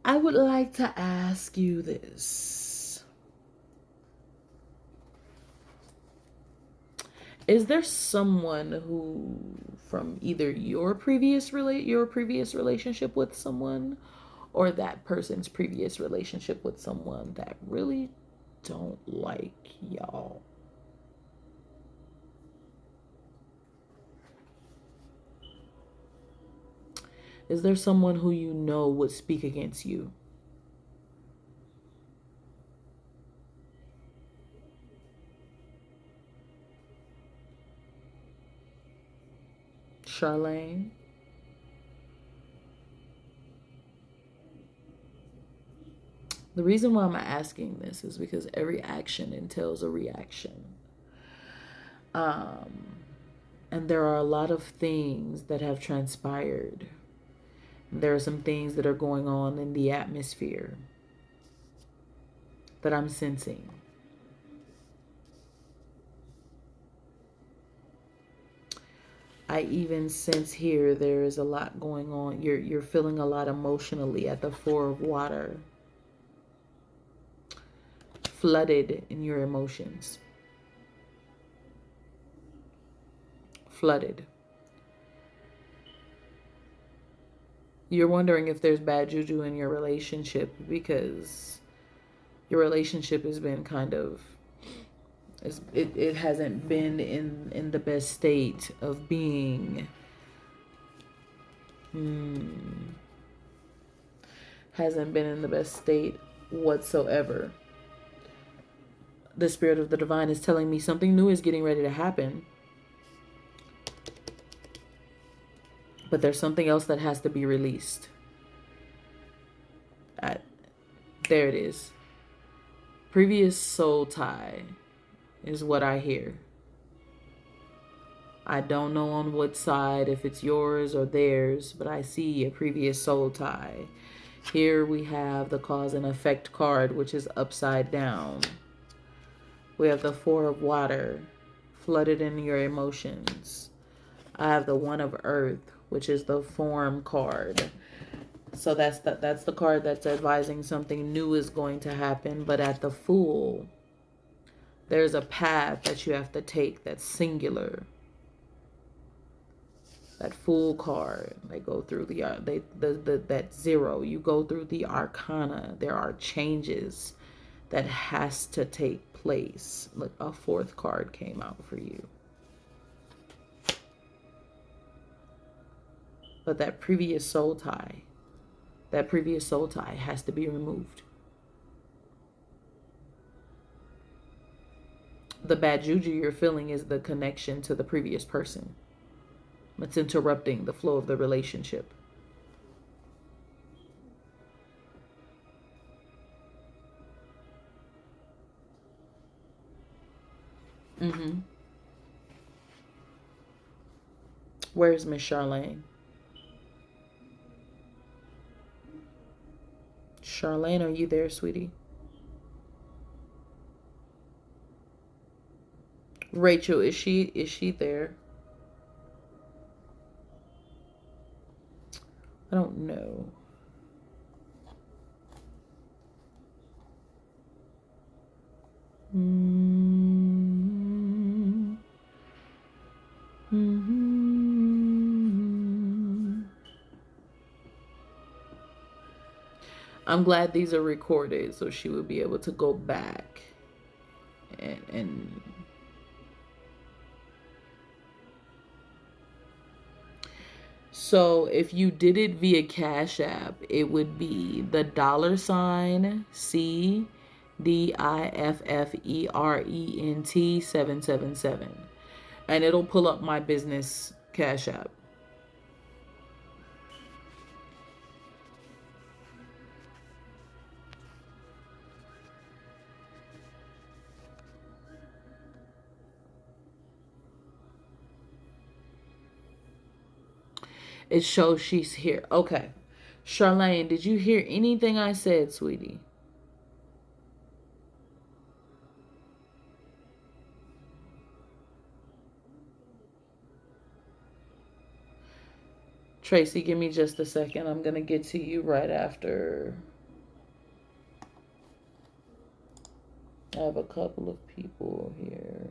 I would like to ask you this. Is there someone who, from either your previous relationship with someone or that person's previous relationship with someone that really don't like y'all? Is there someone who you know would speak against you? Charlene. The reason why I'm asking this is because every action entails a reaction. And there are a lot of things that have transpired. There are some things that are going on in the atmosphere that I'm sensing. I even sense here there is a lot going on. You're feeling a lot emotionally at the Four of Water. Flooded in your emotions. Flooded. You're wondering if there's bad juju in your relationship because your relationship has been kind of, it hasn't been in the best state of being. Hasn't been in the best state whatsoever. The Spirit of the Divine is telling me something new is getting ready to happen. But there's something else that has to be released. There it is. Previous soul tie is what I hear. I don't know on what side, if it's yours or theirs, but I see a previous soul tie. Here we have the cause and effect card, which is upside down. We have the Four of Water, flooded in your emotions. I have the One of Earth, which is the form card. So that's the card that's advising something new is going to happen. But at the Fool, there's a path that you have to take that's singular. That Fool card, they go through that zero. You go through the arcana. There are changes that has to take place. Look, a fourth card came out for you. But that previous soul tie has to be removed. The bad juju you're feeling is the connection to the previous person. It's interrupting the flow of the relationship. Where's Miss Charlene? Charlene, are you there, sweetie? Rachel, is she there? I don't know. I'm glad these are recorded so she would be able to go back and so if you did it via Cash App, it would be the $CDIFFERENT 777. And it'll pull up my business Cash App. It shows she's here. Okay. Charlene, did you hear anything I said, sweetie? Tracy, give me just a second. I'm going to get to you right after. I have a couple of people here.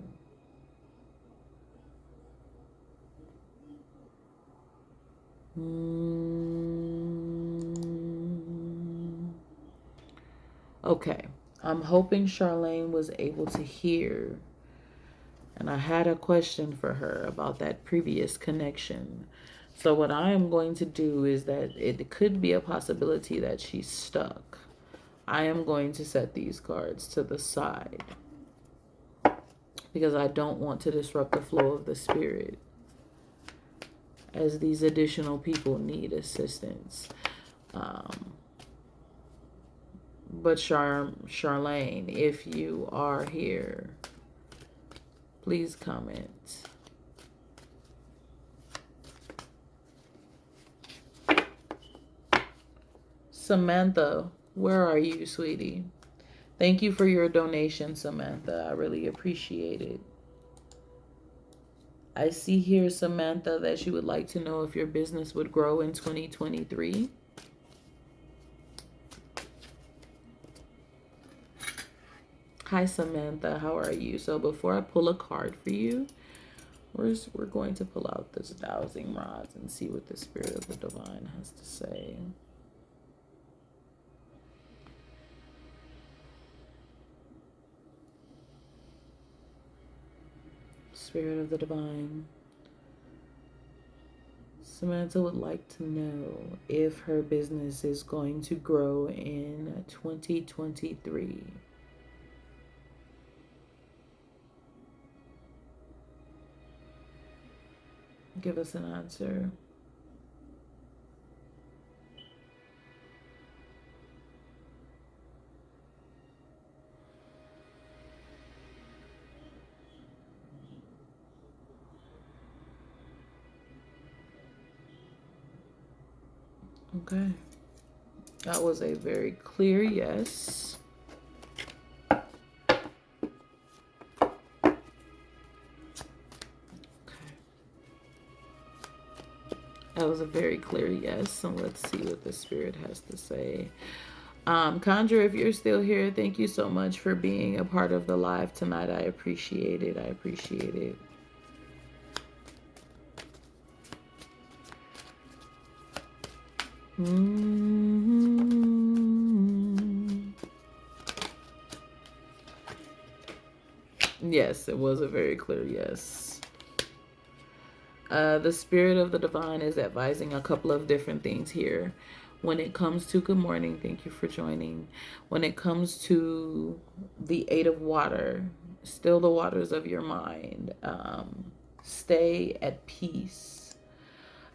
Okay. I'm hoping Charlene was able to hear. And I had a question for her about that previous connection. So what I am going to do is that it could be a possibility that she's stuck. I am going to set these cards to the side because I don't want to disrupt the flow of the spirit. as these additional people need assistance. But Charlene, if you are here, please comment. Samantha, where are you, sweetie? Thank you for your donation, Samantha. I really appreciate it. I see here, Samantha, that you would like to know if your business would grow in 2023. Hi, Samantha. How are you? So before I pull a card for you, we're going to pull out this dowsing rods and see what the Spirit of the Divine has to say. Spirit of the Divine. Samantha would like to know if her business is going to grow in 2023. Give us an answer. Okay. That was a very clear yes. That was a very clear yes. So let's see what the Spirit has to say. Conjure, if you're still here, thank you so much for being a part of the live tonight. I appreciate it. I appreciate it. Yes, it was a very clear yes. The Spirit of the Divine is advising a couple of different things here. When it comes to, good morning, thank you for joining. When it comes to the Eight of Water, still the waters of your mind. Stay at peace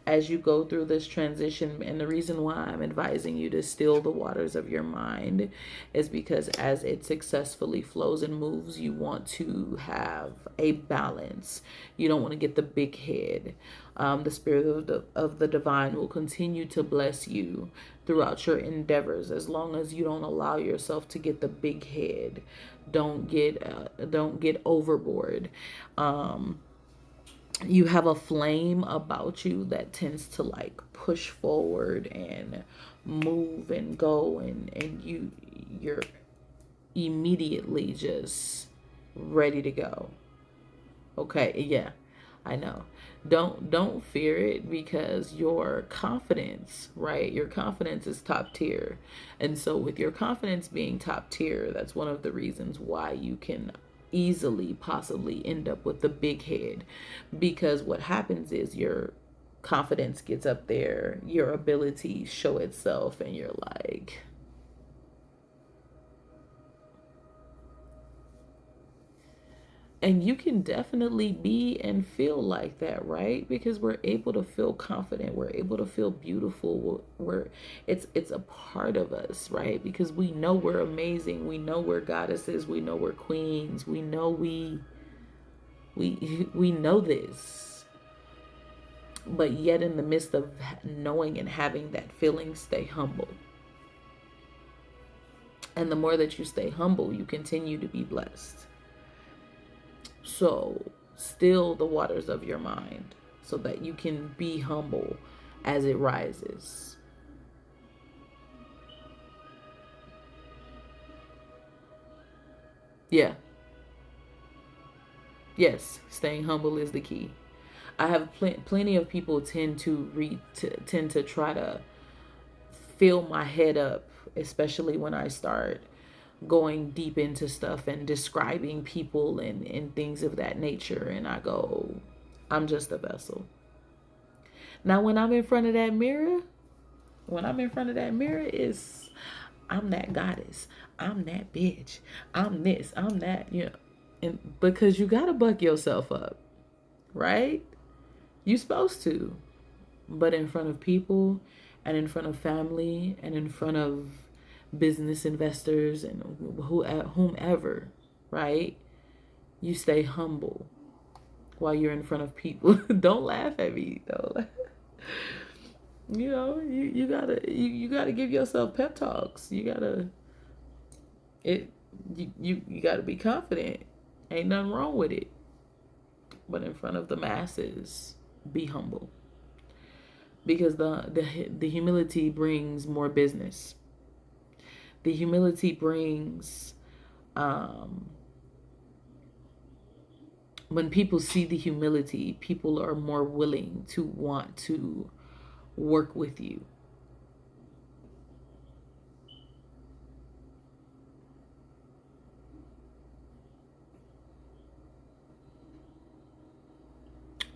as you go through this transition. And the reason why I'm advising you to still the waters of your mind is because as it successfully flows and moves, you want to have a balance. You don't want to get the big head. The Spirit of the Divine will continue to bless you throughout your endeavors as long as you don't allow yourself to get the big head. Don't get overboard. You have a flame about you that tends to like push forward and move and go, and you're immediately just ready to go. Okay, yeah, I know. Don't fear it, because your confidence, right? Your confidence is top tier. And so with your confidence being top tier, that's one of the reasons why you can easily possibly end up with the big head, because what happens is your confidence gets up there, your abilities show itself, and you're like, and you can definitely be and feel like that, right? Because we're able to feel confident, we're able to feel beautiful, we're it's a part of us, right? Because we know we're amazing, we know we're goddesses, we know we're queens, we know we know this. But yet in the midst of knowing and having that feeling, stay humble. And the more that you stay humble, you continue to be blessed. So still the waters of your mind so that you can be humble as it rises. Yeah. Yes, staying humble is the key. I have plenty of people tend to try to fill my head up, especially when I start going deep into stuff and describing people and things of that nature. And I go, I'm just a vessel. Now, when I'm in front of that mirror, is I'm that goddess. I'm that bitch. I'm this. I'm that. And because you gotta buck yourself up, right? You supposed to. But in front of people and in front of family and in front of business investors and whomever, right? You stay humble while you're in front of people. Don't laugh at me though. You know, you gotta give yourself pep talks. You gotta it you gotta be confident. Ain't nothing wrong with it. But in front of the masses, be humble. Because the humility brings more business. The humility brings when people see the humility, people are more willing to want to work with you.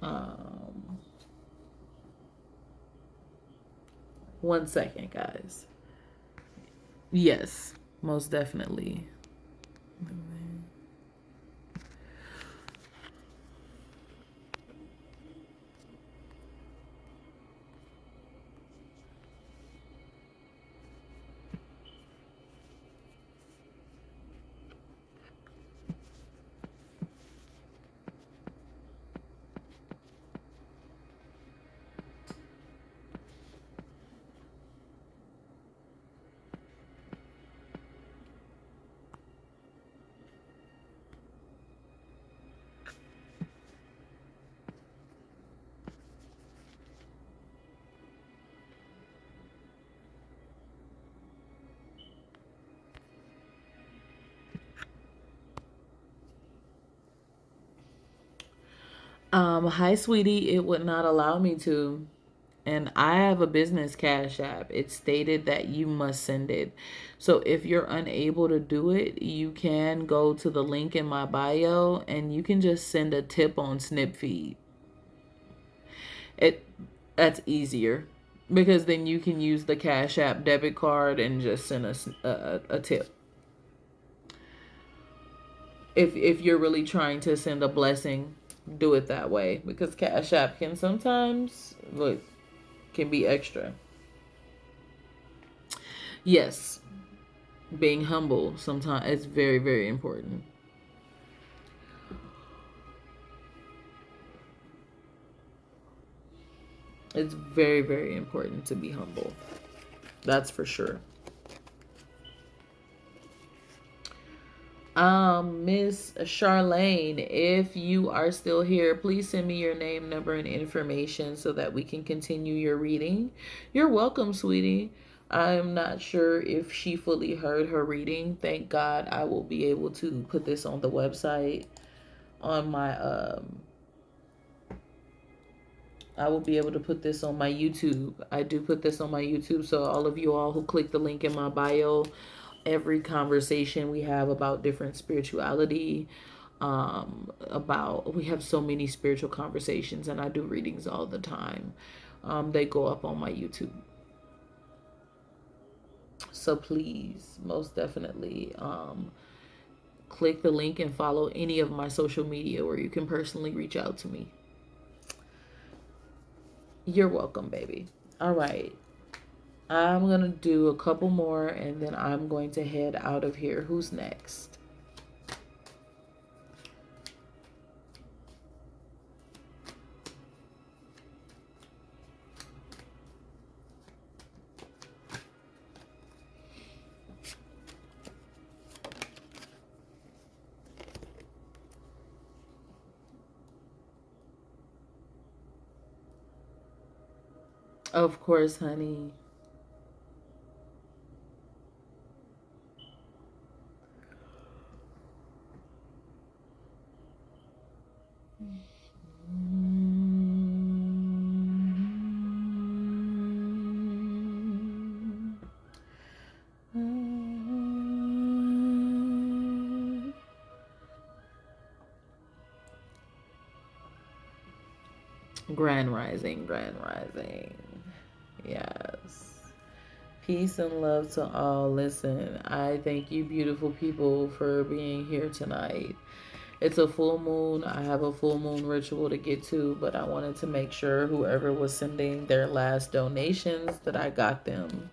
Um, 1 second, guys. Yes, most definitely. Hi, sweetie. It would not allow me to. And I have a business cash app. It stated that you must send it. So if you're unable to do it, you can go to the link in my bio and you can just send a tip on Snipfeed. It That's easier because then you can use the cash app debit card and just send us a tip. If you're really trying to send a blessing, do it that way because cash app can sometimes look can be extra. Yes, being humble sometimes is very, very important. It's very, very important to be humble. That's for sure. Miss Charlene, if you are still here, please send me your name, number, and information so that we can continue your reading. You're welcome, sweetie. I'm not sure if she fully heard her reading. Thank God I will be able to put this on the website on my I will be able to put this on my YouTube. I do put this on my YouTube, so all of you all who click the link in my bio, every conversation we have about different spirituality, about we have so many spiritual conversations, and I do readings all the time. They go up on my YouTube. So please, most definitely, click the link and follow any of my social media where you can personally reach out to me. You're welcome, baby. All right. I'm going to do a couple more and then I'm going to head out of here. Who's next? Of course, honey. Grand rising, grand rising. Yes. Peace and love to all. Listen, I thank you, beautiful people, for being here tonight. It's a full moon. I have a full moon ritual to get to, but I wanted to make sure whoever was sending their last donations that I got them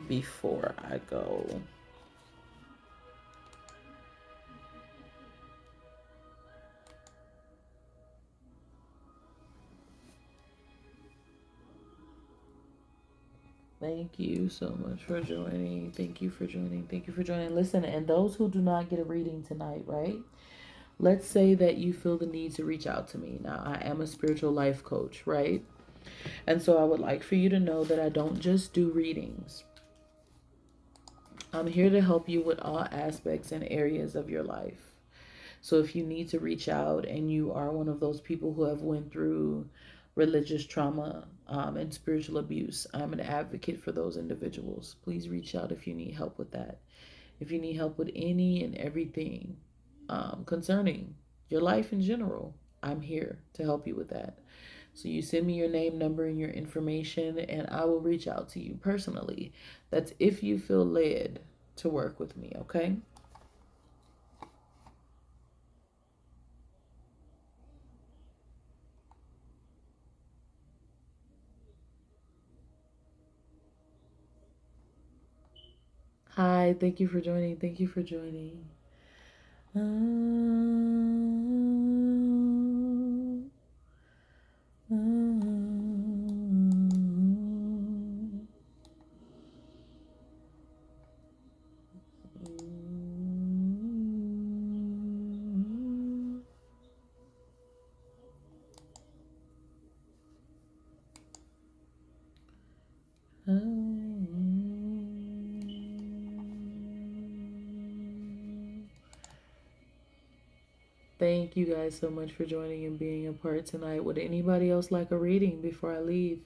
before I go. Thank you so much for joining. Thank you for joining. Thank you for joining. Listen, and those who do not get a reading tonight, right? Let's say that you feel the need to reach out to me. Now, I am a spiritual life coach, right? And so I would like for you to know that I don't just do readings. I'm here to help you with all aspects and areas of your life. So if you need to reach out and you are one of those people who have went through religious trauma and spiritual abuse, I'm an advocate for those individuals. Please reach out if you need help with that. If you need help with any and everything concerning your life in general, I'm here to help you with that. So you send me your name, number, and your information, and I will reach out to you personally. That's if you feel led to work with me, okay? Hi, thank you for joining. Thank you for joining. Thank you guys so much for joining and being a part tonight. Would anybody else like a reading before I leave?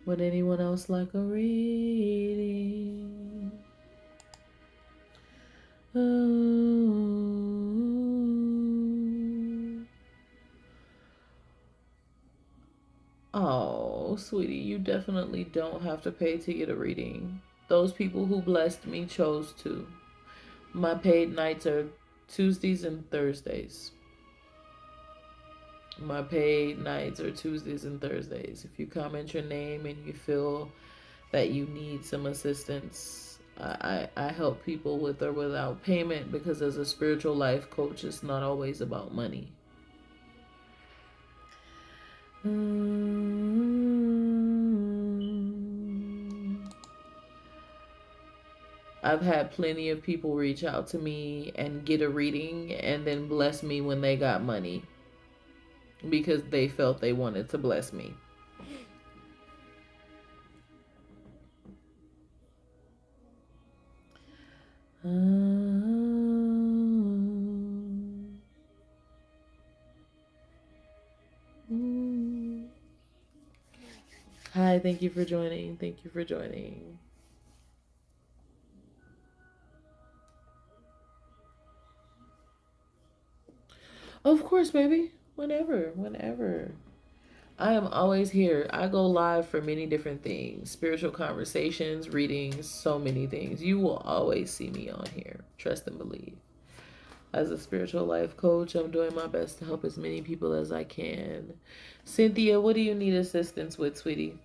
Would anyone else like a reading? Oh, sweetie, you definitely don't have to pay to get a reading. Those people who blessed me chose to. My paid nights are Tuesdays and Thursdays. My paid nights are Tuesdays and Thursdays. If you comment your name and you feel that you need some assistance, I help people with or without payment, because as a spiritual life coach, it's not always about money. I've had plenty of people reach out to me and get a reading and then bless me when they got money because they felt they wanted to bless me. Hi, thank you for joining. Thank you for joining. Of course, baby. Whenever. I am always here. I go live for many different things, spiritual conversations, readings, so many things. You will always see me on here. Trust and believe. As a spiritual life coach, I'm doing my best to help as many people as I can. Cynthia, what do you need assistance with, sweetie?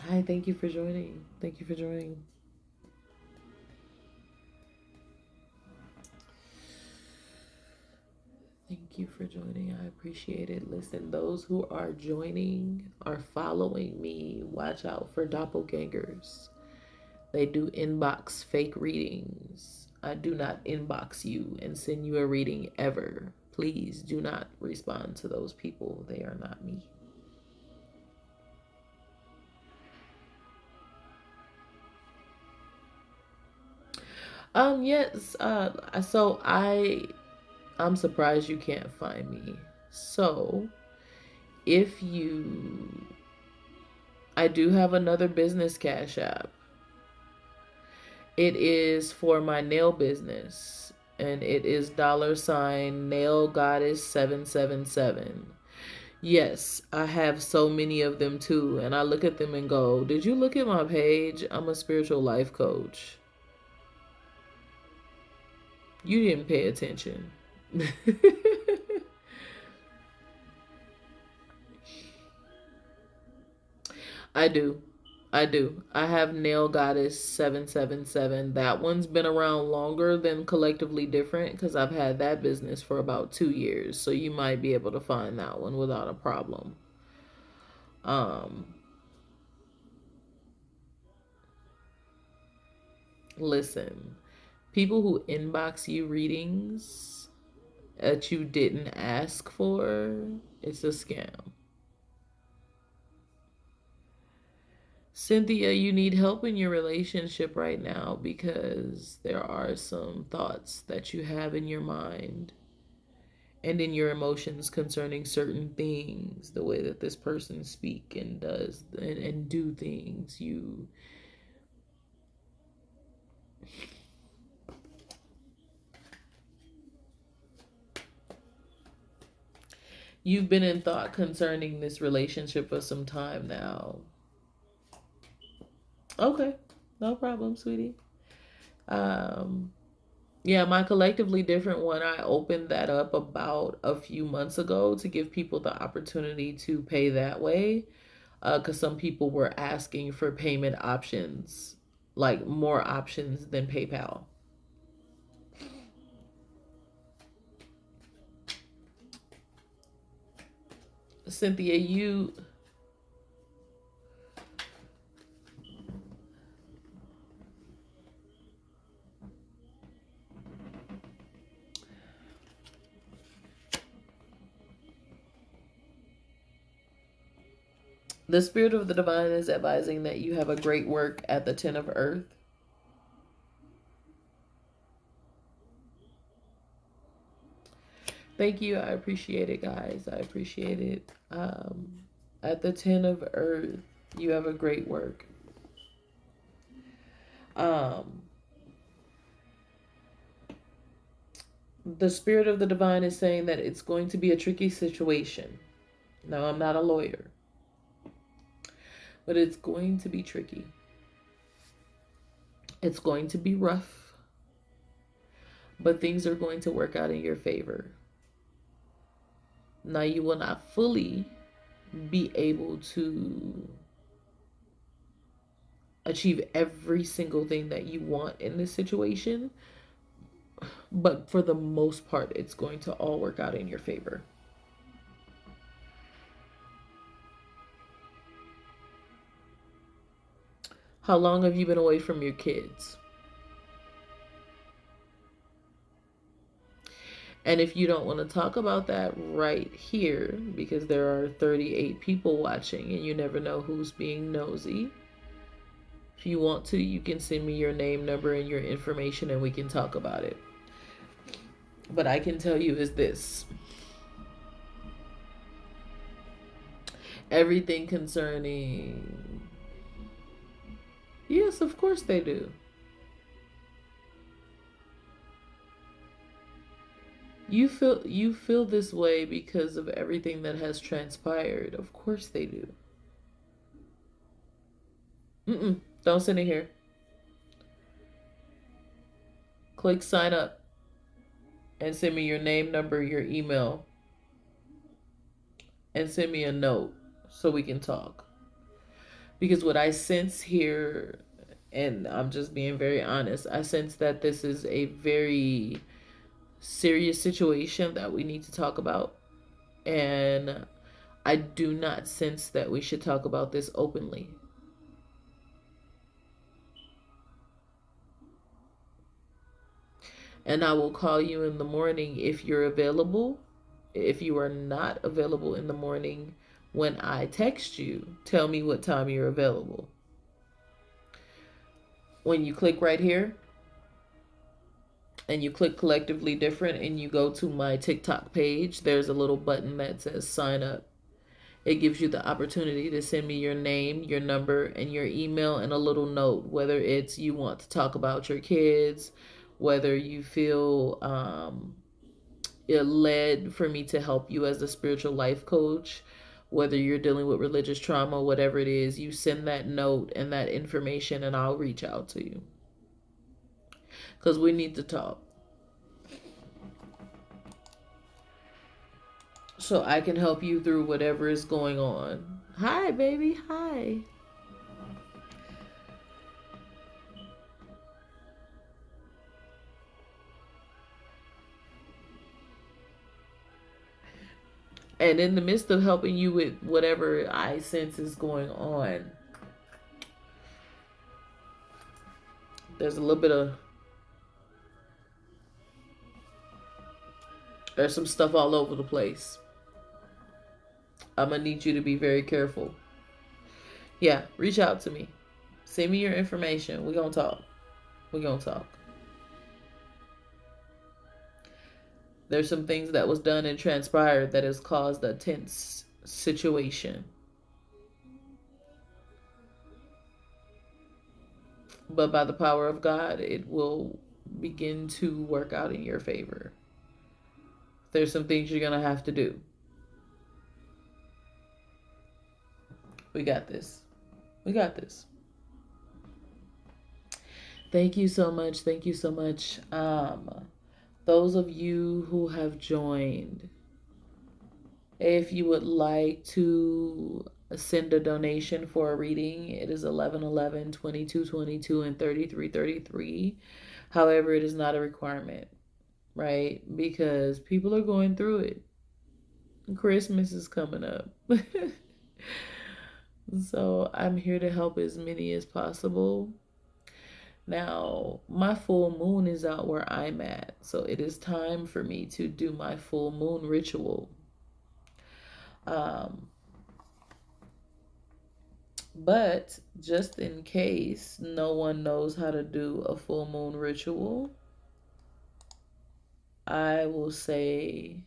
Hi, thank you for joining. Thank you for joining. Thank you. you for joining. I appreciate it. Listen, those who are joining are following me. Watch out for doppelgangers. They do inbox fake readings. I do not inbox you and send you a reading ever. Please do not respond to those people. They are not me. Yes, so I'm surprised you can't find me. So, if you I do have another business cash app. It is for my nail business, and it is $nail goddess 777. Yes, I have so many of them too, and I look at them and go, "Did you look at my page? I'm a spiritual life coach. You didn't pay attention." I do. I do. I have Nail Goddess 777. That one's been around longer than Collectively Different because I've had that business for about 2 years. So you might be able to find that one without a problem. Um, Listen, people who inbox you readings that you didn't ask for, it's a scam. Cynthia, you need help in your relationship right now because there are some thoughts that you have in your mind and in your emotions concerning certain things, the way that this person speak and does and do things. You've been in thought concerning this relationship for some time now. Okay, no problem, sweetie. Um, yeah, my Collectively Different one, I opened that up about a few months ago to give people the opportunity to pay that way. Because some people were asking for payment options, like more options than PayPal. Cynthia, the Spirit of the Divine is advising that you have a great work at the Ten of Earth. Thank you. I appreciate it, guys. I appreciate it. At the Ten of Earth, you have a great work. Um, the Spirit of the Divine is saying that it's going to be a tricky situation. Now, I'm not a lawyer, but it's going to be tricky. It's going to be rough, but things are going to work out in your favor. Now, you will not fully be able to achieve every single thing that you want in this situation, but for the most part, it's going to all work out in your favor. How long have you been away from your kids? And if you don't want to talk about that right here, because there are 38 people watching and you never know who's being nosy, if you want to, you can send me your name, number, and your information and we can talk about it. But I can tell you is this. Everything concerning... Yes, of course they do. You feel this way because of everything that has transpired. Of course they do. Don't send it here. Click sign up and send me your name, number, your email, and send me a note so we can talk. Because what I sense here, and I'm just being very honest, I sense that this is a very serious situation that we need to talk about. And I do not sense that we should talk about this openly. And I will call you in the morning if you're available. If you are not available in the morning when I text you, tell me what time you're available. When you click right here and you click collectively different and you go to my TikTok page, there's a little button that says sign up. It gives you the opportunity to send me your name, your number, and your email, and a little note, whether it's you want to talk about your kids, whether you feel led for me to help you as a spiritual life coach, whether you're dealing with religious trauma, whatever it is, you send that note and that information, and I'll reach out to you. Because we need to talk. So I can help you through whatever is going on. Hi, baby. Hi. And in the midst of helping you with whatever I sense is going on, there's a little bit of, there's some stuff all over the place. I'm going to need you to be very careful. Yeah, reach out to me. Send me your information. We're going to talk. We're going to talk. There's some things that was done and transpired that has caused a tense situation. But by the power of God, it will begin to work out in your favor. There's some things you're going to have to do. We got this. We got this. Thank you so much. Thank you so much. Those of you who have joined, if you would like to send a donation for a reading, it is 1111 2222 and 3333. However, it is not a requirement, right? Because people are going through it. Christmas is coming up. So I'm here to help as many as possible. Now, my full moon is out where I'm at, so it is time for me to do my full moon ritual. But just in case no one knows how to do a full moon ritual, I will say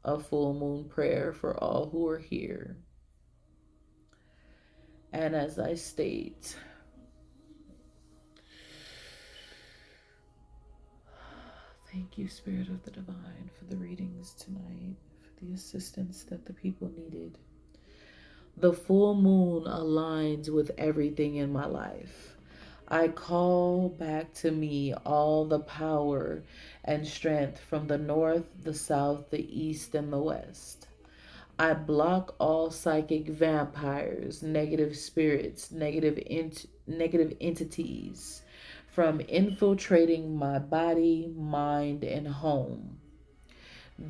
a full moon prayer for all who are here. And as I state, thank you, Spirit of the Divine, for the readings tonight, for the assistance that the people needed. The full moon aligns with everything in my life. I call back to me all the power and strength from the north, the south, the east, and the west. I block all psychic vampires, negative spirits, negative entities from infiltrating my body, mind, and home.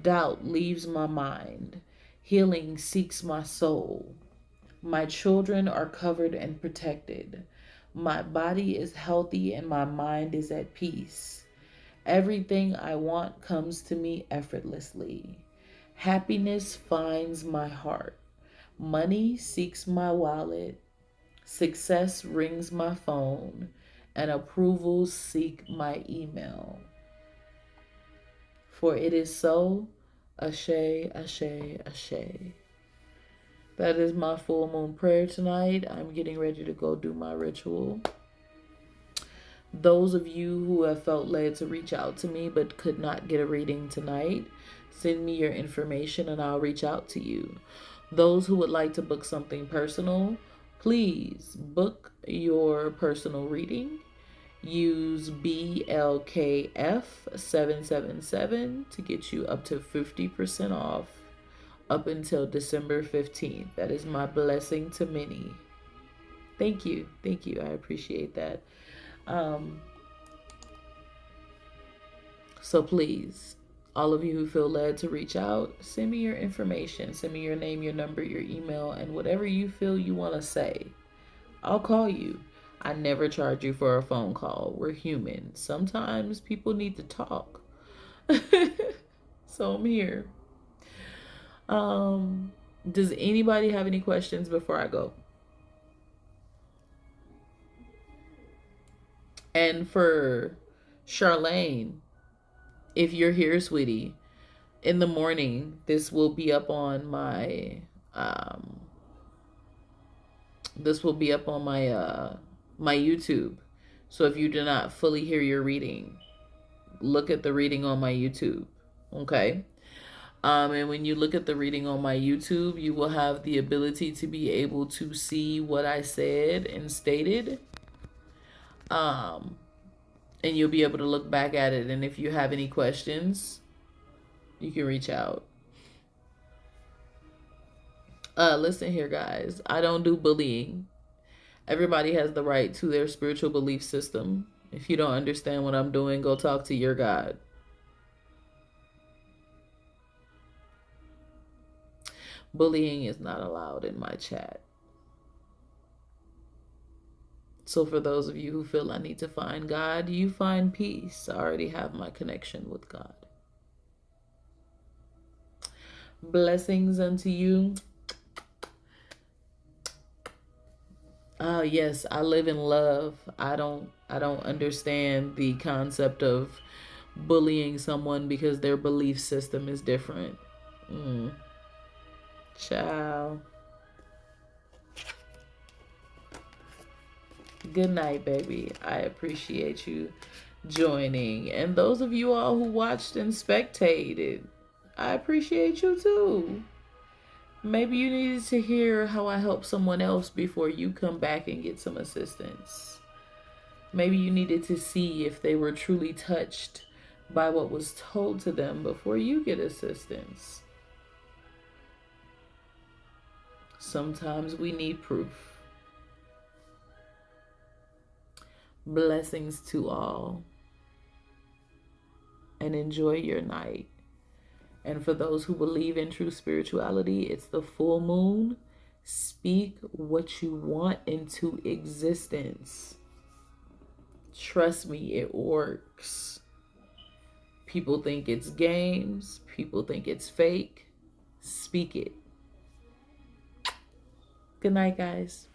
Doubt leaves my mind. Healing seeks my soul. My children are covered and protected. My body is healthy and my mind is at peace. Everything I want comes to me effortlessly. Happiness finds my heart. Money seeks my wallet. Success rings my phone. And approvals seek my email. For it is so. Ashe, ashe, ashe. That is my full moon prayer tonight. I'm getting ready to go do my ritual. Those of you who have felt led to reach out to me but could not get a reading tonight, send me your information and I'll reach out to you. Those who would like to book something personal, please book your personal reading. Use BLKF777 to get you up to 50% off up until December 15th. That is my blessing to many. Thank you. Thank you. I appreciate that. So please All of you who feel led to reach out, send me your information. Send me your name, your number, your email, and whatever you feel you want to say. I'll call you. I never charge you for a phone call. We're human. Sometimes people need to talk. So I'm here. Does anybody have any questions before I go? And for Charlene, if you're here, sweetie, in the morning, this will be up on my my YouTube. So if you do not fully hear your reading, look at the reading on my YouTube. Okay? And when you look at the reading on my YouTube, you will have the ability to be able to see what I said and stated. And you'll be able to look back at it. And if you have any questions, you can reach out. Listen here, guys. I don't do bullying. Everybody has the right to their spiritual belief system. If you don't understand what I'm doing, go talk to your God. Bullying is not allowed in my chat. So for those of you who feel I need to find God, you find peace. I already have my connection with God. Blessings unto you. Yes, I live in love. I don't understand the concept of bullying someone because their belief system is different. Ciao. Good night, baby. I appreciate you joining. And those of you all who watched and spectated, I appreciate you too. Maybe you needed to hear how I help someone else before you come back and get some assistance. Maybe you needed to see if they were truly touched by what was told to them before you get assistance. Sometimes we need proof. Blessings to all. And enjoy your night. And for those who believe in true spirituality, it's the full moon. Speak what you want into existence. Trust me, it works. People think it's games. People think it's fake. Speak it. Good night, guys.